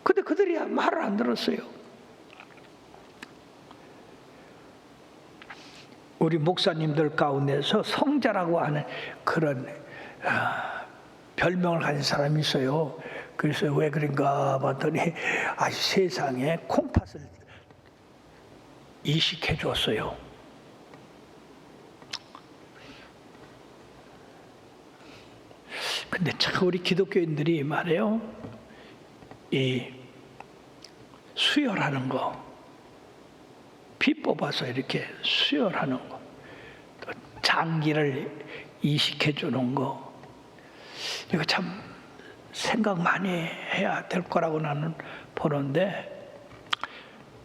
근데 그들이 말을 안 들었어요. 우리 목사님들 가운데서 성자라고 하는 그런 별명을 가진 사람이 있어요. 그래서 왜 그런가 봤더니 아주 세상에 콩팥을 이식해 줬어요. 근데 참 우리 기독교인들이 말해요, 이 수혈하는 거, 피 뽑아서 이렇게 수혈하는 거, 또 장기를 이식해 주는 거, 이거 참 생각 많이 해야 될 거라고 나는 보는데,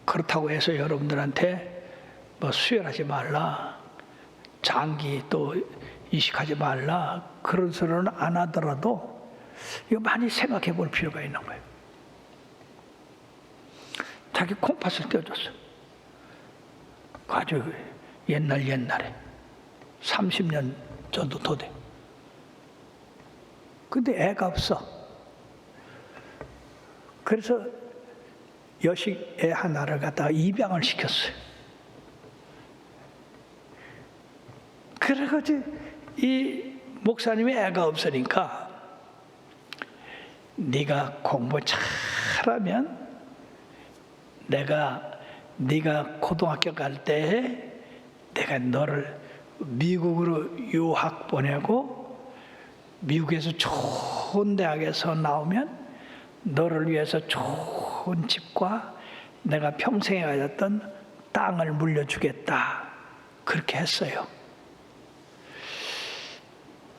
그렇다고 해서 여러분들한테 뭐 수혈하지 말라, 장기 또 이식하지 말라, 그런 소리는 안 하더라도 이거 많이 생각해 볼 필요가 있는 거예요. 자기 콩팥을 떼어줬어. 아주 옛날에 30년 정도 더 돼. 근데 애가 없어. 그래서 여식 애 하나를 갖다가 입양을 시켰어요. 그래가지고 이 목사님이 애가 없으니까, 네가 공부 잘하면 네가 고등학교 갈 때 내가 너를 미국으로 유학 보내고 미국에서 좋은 대학에서 나오면 너를 위해서 좋은 집과 내가 평생에 가졌던 땅을 물려주겠다, 그렇게 했어요.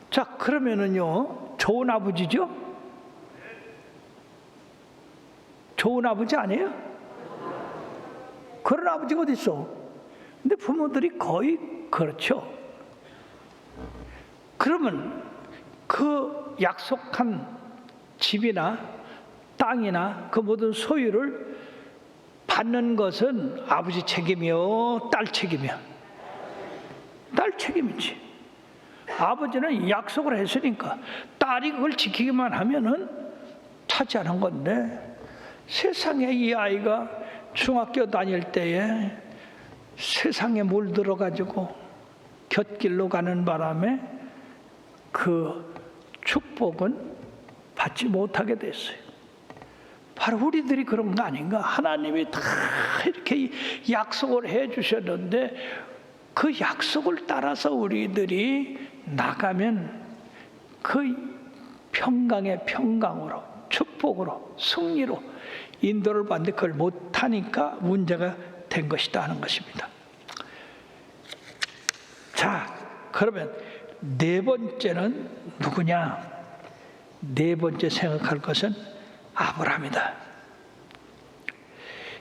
자, 그러면은요, 좋은 아버지죠? 좋은 아버지 아니에요? 그런 아버지가 어디 있어? 근데 부모들이 거의 그렇죠. 그러면 그 약속한 집이나 땅이나 그 모든 소유를 받는 것은 아버지 책임이요, 딸 책임이야? 딸 책임이지. 아버지는 약속을 했으니까 딸이 그걸 지키기만 하면은 타지하는 건데, 세상에 이 아이가 중학교 다닐 때에 세상에 물들어가지고 곁길로 가는 바람에 그 축복은 받지 못하게 됐어요. 바로 우리들이 그런 거 아닌가? 하나님이 다 이렇게 약속을 해 주셨는데 그 약속을 따라서 우리들이 나가면 그 평강의 평강으로, 축복으로, 승리로 인도를 받는데 그걸 못하니까 문제가 된 것이다 하는 것입니다. 자, 그러면 네 번째는 누구냐? 네 번째 생각할 것은 아브라함이다.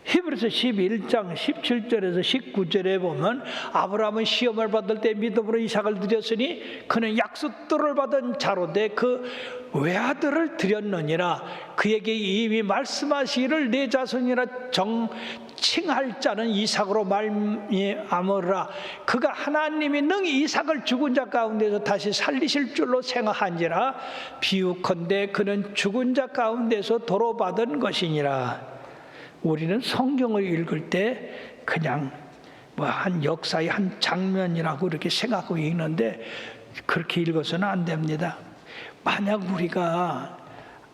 히브리서 11장 17절에서 19절에 보면 아브라함은 시험을 받을 때 믿음으로 이삭을 드렸으니 그는 약속들을 받은 자로되 그 외아들을 드렸느니라. 그에게 이미 말씀하시기를 내 자손이라 정칭할 자는 이삭으로 말미암으라. 그가 하나님이 능히 이삭을 죽은 자 가운데서 다시 살리실 줄로 생각한지라. 비유컨대 그는 죽은 자 가운데서 도로 받은 것이니라. 우리는 성경을 읽을 때 그냥 뭐 한 역사의 한 장면이라고 이렇게 생각하고 읽는데 그렇게 읽어서는 안 됩니다. 만약 우리가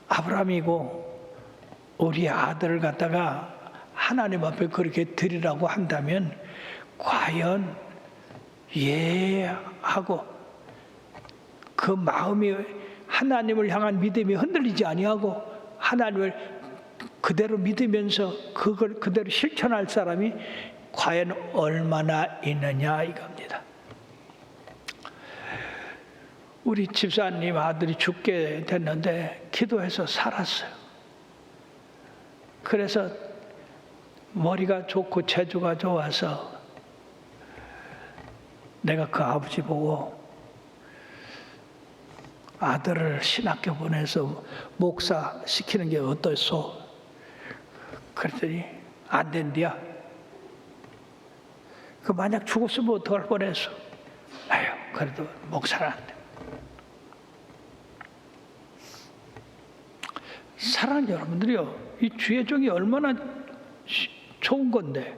아브라함이고 우리 아들을 갖다가 하나님 앞에 그렇게 드리라고 한다면 과연 예 하고 그 마음이 하나님을 향한 믿음이 흔들리지 아니하고 하나님을 그대로 믿으면서 그걸 그대로 실천할 사람이 과연 얼마나 있느냐 이겁니다. 우리 집사님 아들이 죽게 됐는데 기도해서 살았어요. 그래서 머리가 좋고 체주가 좋아서 내가 그 아버지 보고 아들을 신학교 보내서 목사 시키는 게 어떻소? 그랬더니 안 된디야. 그 만약 죽었으면 어떡할 뻔했어. 아유, 그래도 목사는 안 돼. 사랑하는 여러분들이요, 이 주의 종이 얼마나 좋은 건데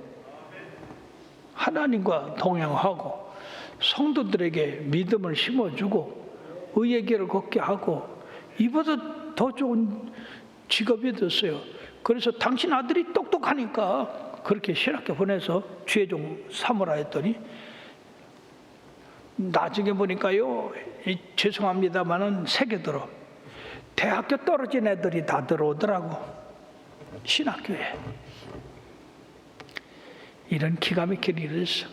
하나님과 동행하고 성도들에게 믿음을 심어주고 의의 길을 걷게 하고 이보다 더 좋은 직업이 됐어요. 그래서 당신 아들이 똑똑하니까 그렇게 신학교 보내서 주의 종 삼으라 했더니 나중에 보니까요, 죄송합니다마는 새겨들어 대학교 떨어진 애들이 다 들어오더라고. 신학교에 이런 기가 막힌 일이 있어.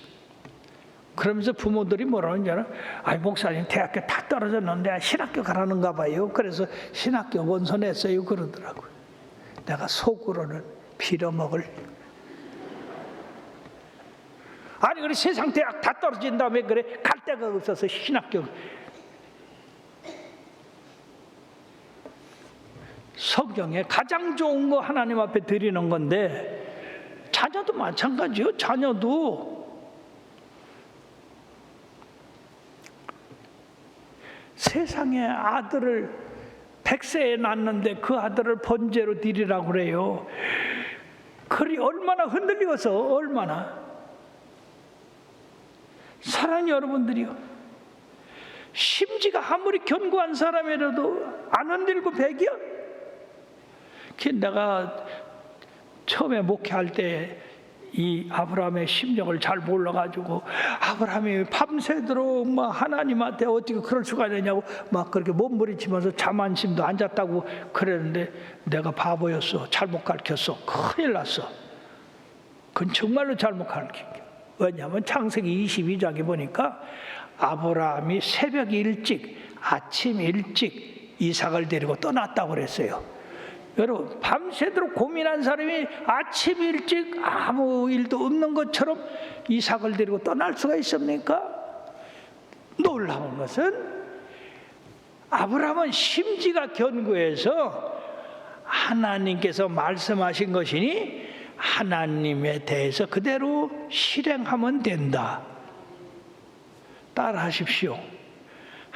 그러면서 부모들이 뭐라고 하냐면 아이 목사님 대학교 다 떨어졌는데 신학교 가라는가 봐요. 그래서 신학교 원서 냈어요 그러더라고요. 내가 속으로는 빌어먹을. 아니 그래 세상 대학 다 떨어진 다음에 그래 갈 데가 없어서 신학교. 성경에 가장 좋은 거 하나님 앞에 드리는 건데 자녀도 마찬가지요. 자녀도 세상에 아들을 100세에 낳았는데 그 아들을 번제로 드리라고 그래요. 그리 얼마나 흔들려서 얼마나. 사랑하는 여러분들이요, 심지가 아무리 견고한 사람이라도 안 흔들고 백이야. 내가 처음에 목회할 때 이 아브라함의 심정을 잘 몰라가지고 아브라함이 밤새도록 막 하나님한테 어떻게 그럴 수가 있느냐고 막 그렇게 몸부림치면서 자만심도 안 잤다고 그랬는데 내가 바보였어. 잘못 가르쳤어. 큰일 났어. 그건 정말로 잘못 가르친 게. 왜냐하면 창세기 22장에 보니까 아브라함이 새벽 일찍 아침 일찍 이삭을 데리고 떠났다고 그랬어요. 여러분, 밤새도록 고민한 사람이 아침 일찍 아무 일도 없는 것처럼 이삭을 데리고 떠날 수가 있습니까? 놀라운 것은 아브라함은 심지가 견고해서 하나님께서 말씀하신 것이니 하나님에 대해서 그대로 실행하면 된다. 따라하십시오.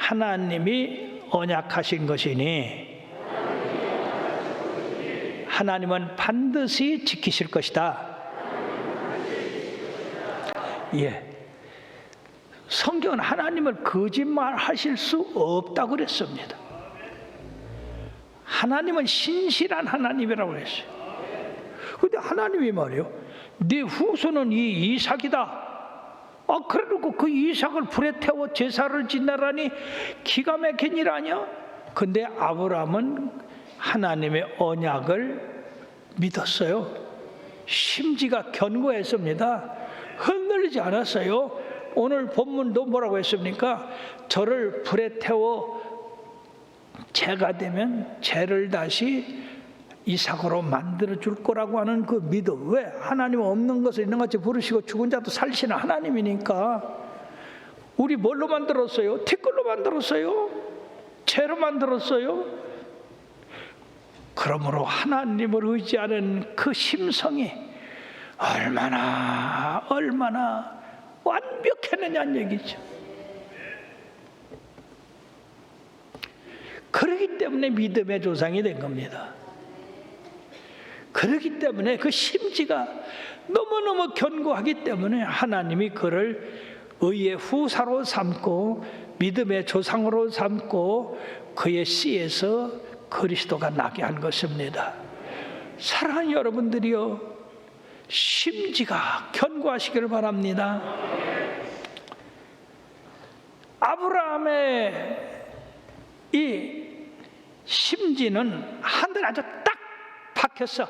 하나님이 언약하신 것이니 하나님은 반드시 지키실 것이다. 예. 성경은 하나님을 거짓말하실 수 없다고 그랬습니다. 하나님은 신실한 하나님이라고 그랬어요. 근데 하나님이 말이요, 네 후손은 이 이삭이다. 그래놓고 그 이삭을 불에 태워 제사를 지내라니 기가 막힌 일 아니야? 근데 아브라함은 하나님의 언약을 믿었어요. 심지가 견고했습니다. 흔들리지 않았어요. 오늘 본문도 뭐라고 했습니까? 저를 불에 태워 재가 되면 재를 다시 이삭으로 만들어 줄 거라고 하는 그 믿음. 왜? 하나님 없는 것을 있는 같이 부르시고 죽은 자도 살리시는 하나님이니까. 우리 뭘로 만들었어요? 티끌로 만들었어요? 재로 만들었어요? 그러므로 하나님을 의지하는 그 심성이 얼마나 완벽했느냐는 얘기죠. 그렇기 때문에 믿음의 조상이 된 겁니다. 그렇기 때문에 그 심지가 너무너무 견고하기 때문에 하나님이 그를 의의 후사로 삼고 믿음의 조상으로 삼고 그의 씨에서 그리스도가 나게 한 것입니다. 사랑하는 여러분들이요, 심지가 견고하시기를 바랍니다. 아브라함의 이 심지는 하늘에 아주 딱 박혔어.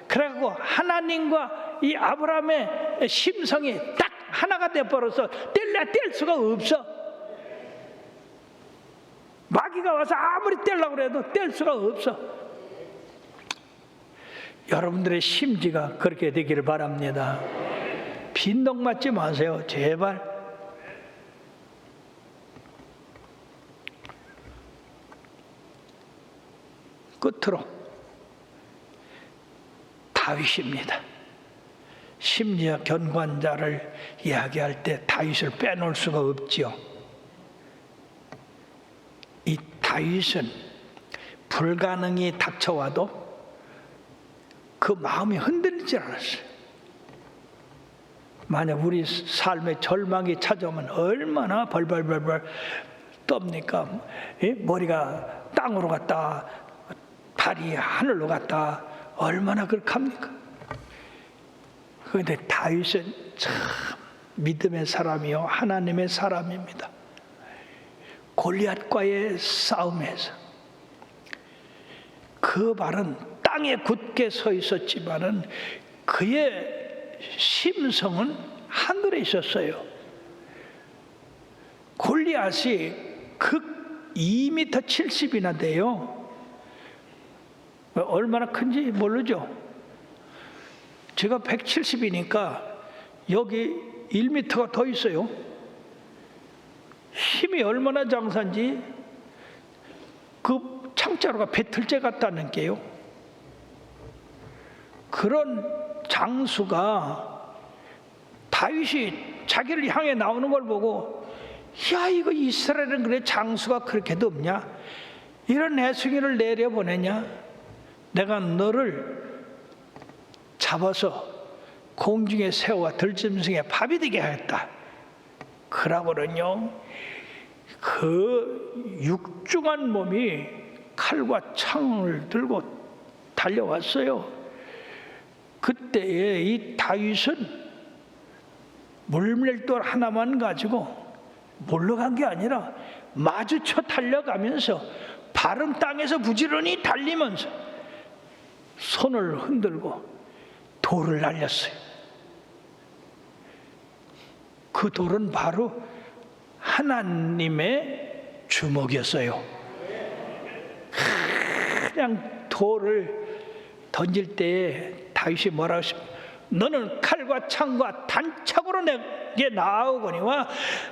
그래갖고 하나님과 이 아브라함의 심성이 딱 하나가 돼버려서 뗄 수가 없어. 마귀가 와서 아무리 떼려고 해도 뗄 수가 없어. 여러분들의 심지가 그렇게 되기를 바랍니다. 빈동 맞지 마세요, 제발. 끝으로 다윗입니다. 심지어 견고한 자를 이야기할 때 다윗을 빼놓을 수가 없지요. 이 다윗은 불가능이 닥쳐와도 그 마음이 흔들리지 않았어요. 만약 우리 삶에 절망이 찾아오면 얼마나 벌벌벌벌 떱니까? 머리가 땅으로 갔다 발이 하늘로 갔다 얼마나 그렇게 합니까? 그런데 다윗은 참 믿음의 사람이요 하나님의 사람입니다. 골리앗과의 싸움에서 그 발은 땅에 굳게 서 있었지만은 그의 심성은 하늘에 있었어요. 골리앗이 극 2m 70이나 돼요. 얼마나 큰지 모르죠. 제가 170이니까 여기 1m가 더 있어요. 힘이 얼마나 장사인지 그 창자루가 배틀째 같다는 게요. 그런 장수가 다윗이 자기를 향해 나오는 걸 보고 야 이거 이스라엘은 그래 장수가 그렇게도 없냐? 이런 애송이를 내려보내냐? 내가 너를 잡아서 공중에 새우와 들짐승에 밥이 되게 하겠다. 그러고는요 그 육중한 몸이 칼과 창을 들고 달려왔어요. 그때에 이 다윗은 물맷돌 하나만 가지고 물러간 게 아니라 마주쳐 달려가면서 발은 땅에서 부지런히 달리면서 손을 흔들고 돌을 날렸어요. 그 돌은 바로 하나님의 주먹이었어요. 그냥 돌을 던질 때에 다윗이 뭐라고 했습니까? 너는 칼과 창과 단창으로 내게 나아오거니와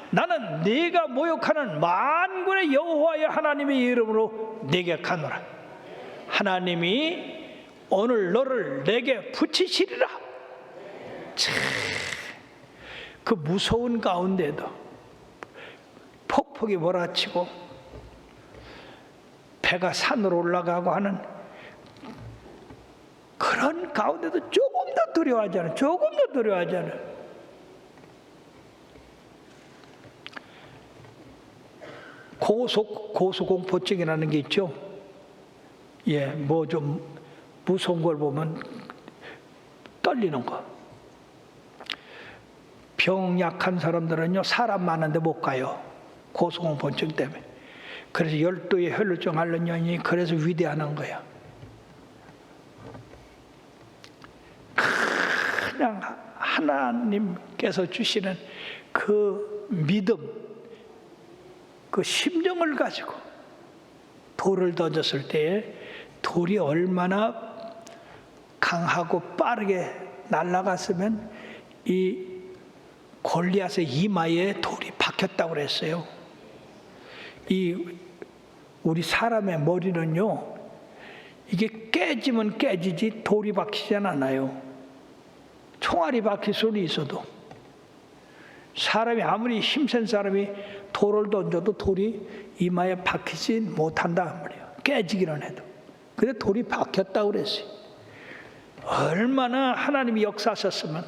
나는 네가 모욕하는 만군의 여호와의 하나님의 이름으로 내게 가노라. 하나님이 오늘 너를 내게 붙이시리라. 참, 그 무서운 가운데도 폭풍이 몰아치고 배가 산으로 올라가고 하는 그런 가운데도 조금 더 두려워하지 않아요. 조금 더 두려워하지 않아요. 고소공포증이라는 게 있죠. 예, 뭐 좀 무서운 걸 보면 떨리는 거. 병 약한 사람들은요, 사람 많은데 못 가요. 고소공포증 때문에. 그래서 12의 혈루증 앓는 여인이 그래서 위대하는 거야. 그냥 하나님께서 주시는 그 믿음, 그 심정을 가지고 돌을 던졌을 때에 돌이 얼마나 강하고 빠르게 날아갔으면 이 골리앗의 이마에 돌이 박혔다고 그랬어요. 이 우리 사람의 머리는요, 이게 깨지면 깨지지 돌이 박히진 않아요. 총알이 박힐 수는 있어도 사람이 아무리 힘센 사람이 돌을 던져도 돌이 이마에 박히지 못한다 말이에요. 깨지기는 해도. 근데 돌이 박혔다고 그랬어요. 얼마나 하나님이 역사하셨으면,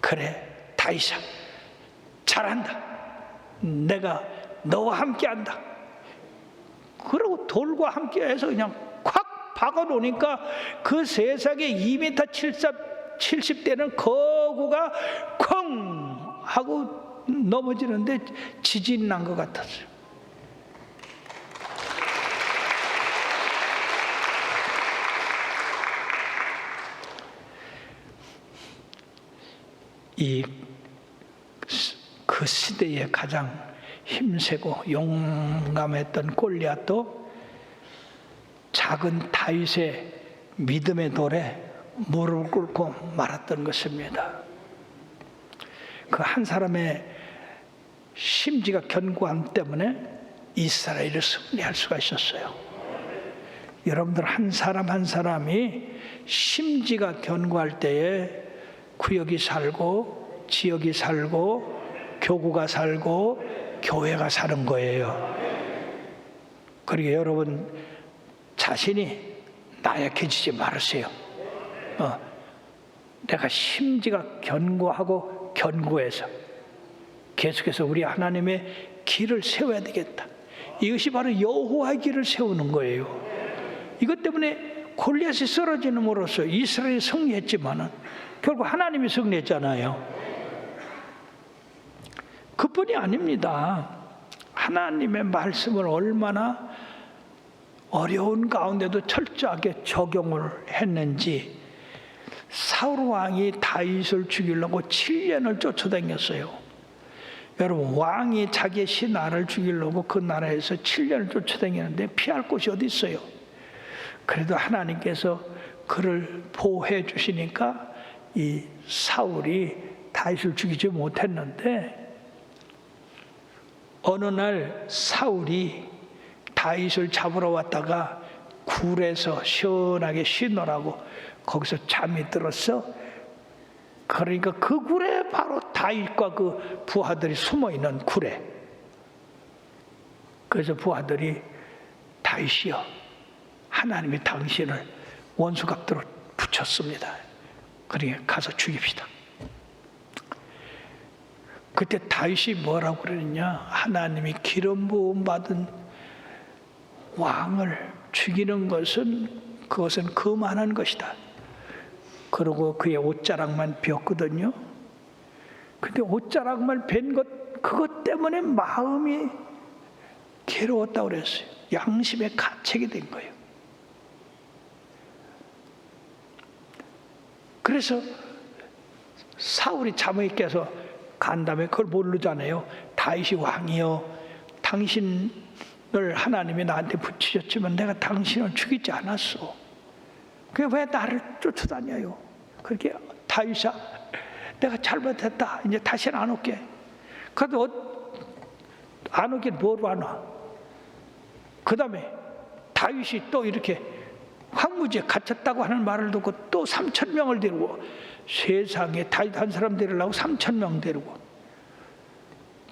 그래 다윗아 잘한다, 내가 너와 함께한다. 그러고 돌과 함께해서 그냥 콱 박아놓으니까 그 세상에 2m 70대는 거구가 쾅 하고 넘어지는데 지진 난 것 같았어요. 그 시대에 가장 힘세고 용감했던 골리앗도 작은 다윗의 믿음의 돌에 무릎을 꿇고 말았던 것입니다. 그 한 사람의 심지가 견고함 때문에 이스라엘을 승리할 수가 있었어요. 여러분들 한 사람 한 사람이 심지가 견고할 때에 구역이 살고 지역이 살고 교구가 살고 교회가 사는 거예요. 그러니까 여러분 자신이 나약해지지 말으세요. 내가 심지가 견고하고 견고해서 계속해서 우리 하나님의 길을 세워야 되겠다. 이것이 바로 여호와의 길을 세우는 거예요. 이것 때문에 골리앗이 쓰러짐으로써 이스라엘이 승리했지만은 결국 하나님이 승리했잖아요. 그뿐이 아닙니다. 하나님의 말씀을 얼마나 어려운 가운데도 철저하게 적용을 했는지, 사울 왕이 다윗을 죽이려고 7년을 쫓아다녔어요. 여러분, 왕이 자기의 신하를 죽이려고 그 나라에서 7년을 쫓아다니는데 피할 곳이 어디 있어요? 그래도 하나님께서 그를 보호해 주시니까 이 사울이 다윗을 죽이지 못했는데, 어느 날 사울이 다윗을 잡으러 왔다가 굴에서 시원하게 쉬느라고 거기서 잠이 들었어. 그러니까 그 굴에 바로 다윗과 그 부하들이 숨어 있는 굴에. 그래서 부하들이 다윗이여, 하나님이 당신을 원수각도로 붙였습니다. 그러니까 가서 죽입시다. 그때 다윗이 뭐라고 그러느냐? 하나님이 기름 부음 받은 왕을 죽이는 그것은 거만한 것이다. 그러고 그의 옷자락만 베었거든요. 근데 옷자락만 벤 그것 때문에 마음이 괴로웠다고 그랬어요. 양심의 가책이 된 거예요. 그래서 사울이 잠에 깨서 간 다음에 그걸 모르잖아요. 다윗이 왕이여, 당신을 하나님이 나한테 붙이셨지만 내가 당신을 죽이지 않았어. 그게 왜 나를 쫓아다녀요? 그렇게 다윗아, 내가 잘못했다. 이제 다시는 안 올게. 그래도 안 오긴 뭐로 안 와? 그 다음에 다윗이 또 이렇게 황무지에 갇혔다고 하는 말을 듣고 또 3,000명을 데리고, 세상에 다윗 한 사람 데리려고 3,000명 데리고.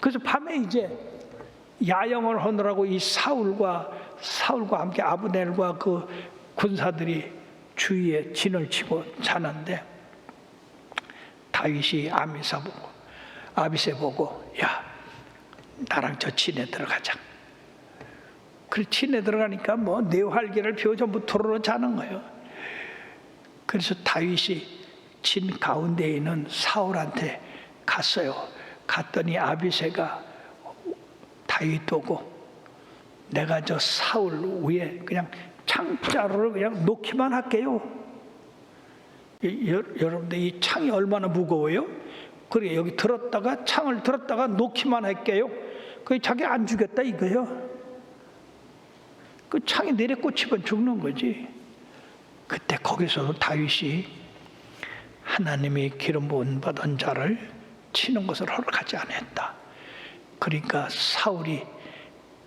그래서 밤에 이제 야영을 하느라고 이 사울과 함께 아브넬과 그 군사들이 주위에 진을 치고 자는데 다윗이 아비새 보고 야, 나랑 저 진에 들어가자. 그 진에 들어가니까 뭐 내 활기를 피워 전부 토로로 자는 거예요. 그래서 다윗이 진 가운데 있는 사울한테 갔어요. 갔더니 아비새가 다윗 보고 내가 저 사울 위에 그냥 창자루를 그냥 놓기만 할게요. 여러분들 이 창이 얼마나 무거워요? 그래 여기 창을 들었다가 놓기만 할게요. 그 자기 안 죽였다 이거요. 그 창이 내려꽂히면 죽는 거지. 그때 거기서 다윗이 하나님이 기름 부음 받은 자를 치는 것을 허락하지 않았다. 그러니까 사울이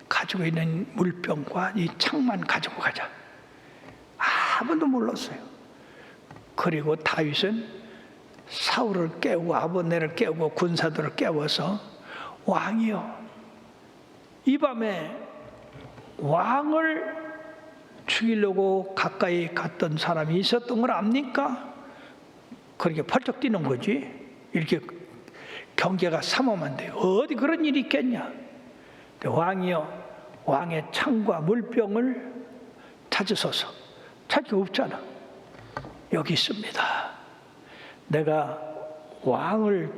가지고 있는 물병과 이 창만 가지고 가자. 아무도 몰랐어요. 그리고 다윗은 사울을 깨우고 아브넬을 깨우고 군사들을 깨워서 왕이요, 이 밤에 왕을 죽이려고 가까이 갔던 사람이 있었던 걸 압니까? 그렇게 펄쩍 뛰는 거지. 이렇게 경계가 삼엄한데 어디 그런 일이 있겠냐. 왕이요, 왕의 창과 물병을 찾으소서. 찾기 없잖아. 여기 있습니다. 내가 왕을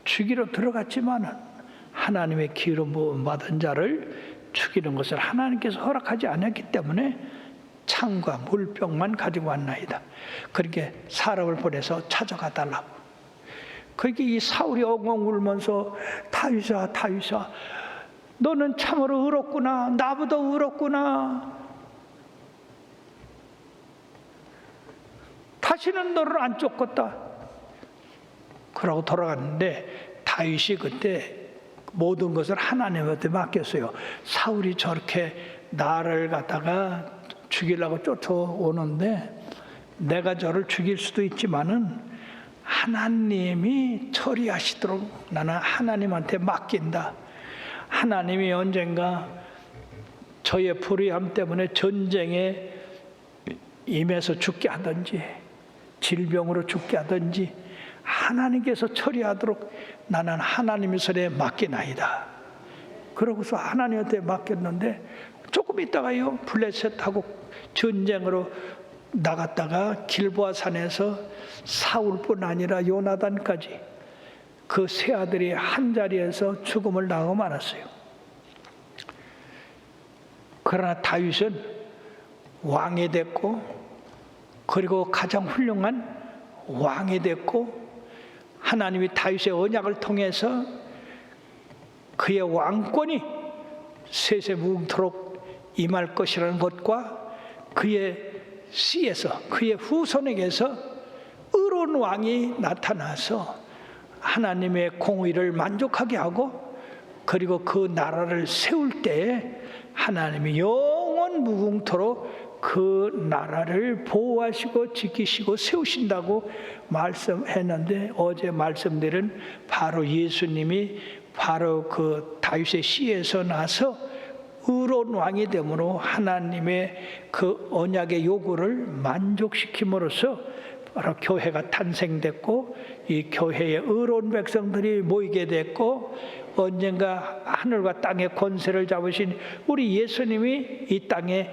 죽이러 들어갔지만 하나님의 기름 부음 받은 자를 죽이는 것을 하나님께서 허락하지 않았기 때문에 창과 물병만 가지고 왔나이다. 그렇게 사람을 보내서 찾아가 달라고. 그렇게 이 사울이 엉엉 울면서 다윗아, 다윗아, 너는 참으로 의롭구나. 나보다 의롭구나. 다시는 너를 안 쫓겠다. 그러고 돌아갔는데 다윗이 그때 모든 것을 하나님한테 맡겼어요. 사울이 저렇게 나를 갖다가 죽이려고 쫓아오는데 내가 저를 죽일 수도 있지만은 하나님이 처리하시도록 나는 하나님한테 맡긴다. 하나님이 언젠가 저의 불의함 때문에 전쟁에 임해서 죽게 하든지 질병으로 죽게 하든지 하나님께서 처리하도록 나는 하나님의 손에 맡기나이다. 그러고서 하나님한테 맡겼는데 조금 있다가요 블레셋하고 전쟁으로 나갔다가 길보아 산에서 사울뿐 아니라 요나단까지 그 세 아들이 한 자리에서 죽음을 당하고 말았어요. 그러나 다윗은 왕이 됐고, 그리고 가장 훌륭한 왕이 됐고, 하나님이 다윗의 언약을 통해서 그의 왕권이 세세무궁토록 임할 것이라는 것과 그의 씨에서, 그의 후손에게서 의로운 왕이 나타나서 하나님의 공의를 만족하게 하고, 그리고 그 나라를 세울 때에 하나님이 영원 무궁토록 그 나라를 보호하시고 지키시고 세우신다고 말씀했는데, 어제 말씀드린 바로 예수님이 바로 그 다윗의 씨에서 나서 의로운 왕이 되므로 하나님의 그 언약의 요구를 만족시킴으로써 바로 교회가 탄생됐고, 이 교회에 의로운 백성들이 모이게 됐고, 언젠가 하늘과 땅의 권세를 잡으신 우리 예수님이 이 땅에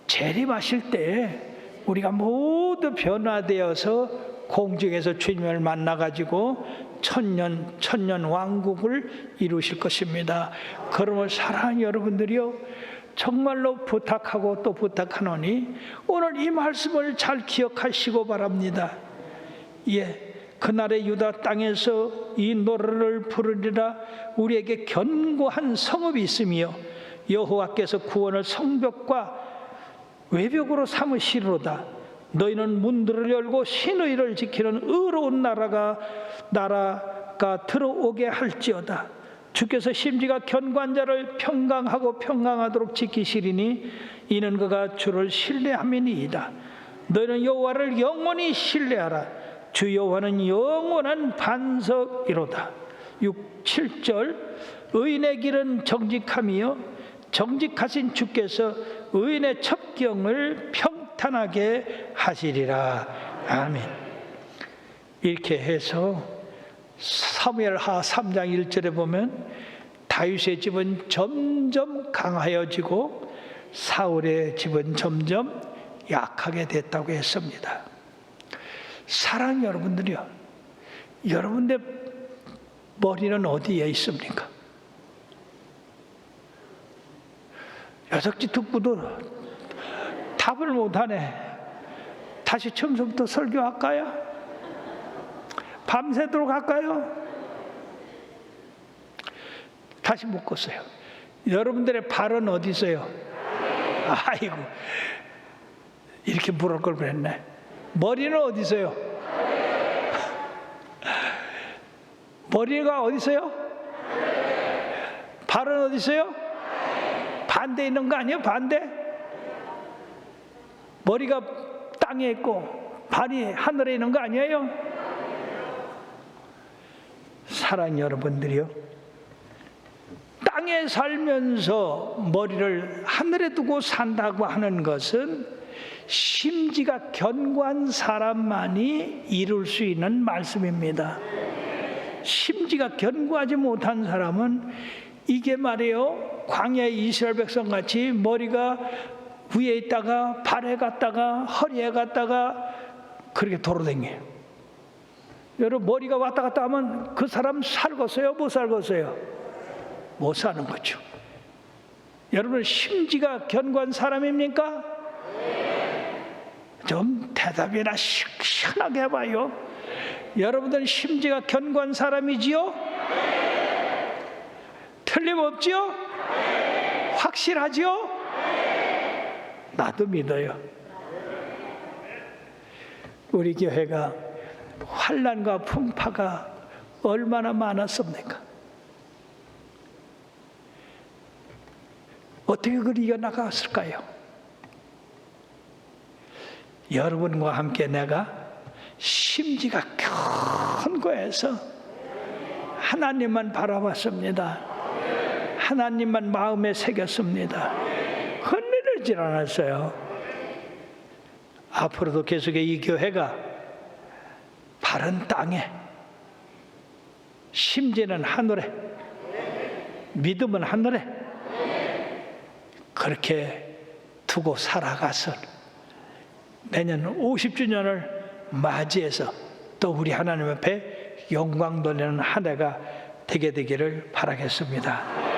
재림하실 때에 우리가 모두 변화되어서 공중에서 주님을 만나가지고 천년 왕국을 이루실 것입니다. 그러면 사랑하는 여러분들이요, 정말로 부탁하고 또 부탁하노니 오늘 이 말씀을 잘 기억하시고 바랍니다. 예, 그날의 유다 땅에서 이 노래를 부르리라. 우리에게 견고한 성읍이 있으며 여호와께서 구원을 성벽과 외벽으로 삼으시리로다. 너희는 문들을 열고 신의를 지키는 의로운 나라가 들어오게 할지어다. 주께서 심지가 견고한 자를 평강하고 평강하도록 지키시리니 이는 그가 주를 신뢰함이니이다. 너희는 여호와를 영원히 신뢰하라. 주 여호와는 영원한 반석이로다. 6, 7절 의인의 길은 정직함이요 정직하신 주께서 의인의 첩경을 평탄하게 하시리라. 아멘. 이렇게 해서 사무엘하 3장 1절에 보면 다윗의 집은 점점 강하여지고 사울의 집은 점점 약하게 됐다고 했습니다. 사랑하는 여러분들이요, 여러분의 머리는 어디에 있습니까? 여석지 듣고도 답을 못하네. 다시 처음부터 설교할까요? 밤새도록 할까요? 다시 묶었어요. 여러분들의 발은 어디 있어요? 아이고, 이렇게 물을 걸 그랬네. 머리는 어디 있어요? 머리가 어디 있어요? 발은 어디 있어요? 반대 있는 거 아니에요? 반대? 머리가 땅에 있고 발이 하늘에 있는 거 아니에요? 사랑하는 여러분들이요, 땅에 살면서 머리를 하늘에 두고 산다고 하는 것은 심지가 견고한 사람만이 이룰 수 있는 말씀입니다. 심지가 견고하지 못한 사람은 이게 말이에요, 광야 이스라엘 백성 같이 머리가 위에 있다가 발에 갔다가 허리에 갔다가 그렇게 돌아다녀요. 여러분, 머리가 왔다 갔다 하면 그 사람 살겠어요? 못 살겠어요? 못 사는 거죠. 여러분, 심지가 견고한 사람입니까? 좀 대답이나 시원하게 해봐요. 여러분들은 심지가 견고한 사람이지요? 틀림없지요? 확실하지요? 나도 믿어요. 우리 교회가 환난과 풍파가 얼마나 많았습니까? 어떻게 그걸 이겨나갔을까요? 여러분과 함께 내가 심지가 견고해서 하나님만 바라봤습니다. 하나님만 마음에 새겼습니다. 흔들리질 않았어요. 앞으로도 계속 이 교회가 바른 땅에, 심지는 하늘에, 믿음은 하늘에 그렇게 두고 살아가서 내년 50주년을 맞이해서 또 우리 하나님 앞에 영광 돌리는 한 해가 되게 되기를 바라겠습니다.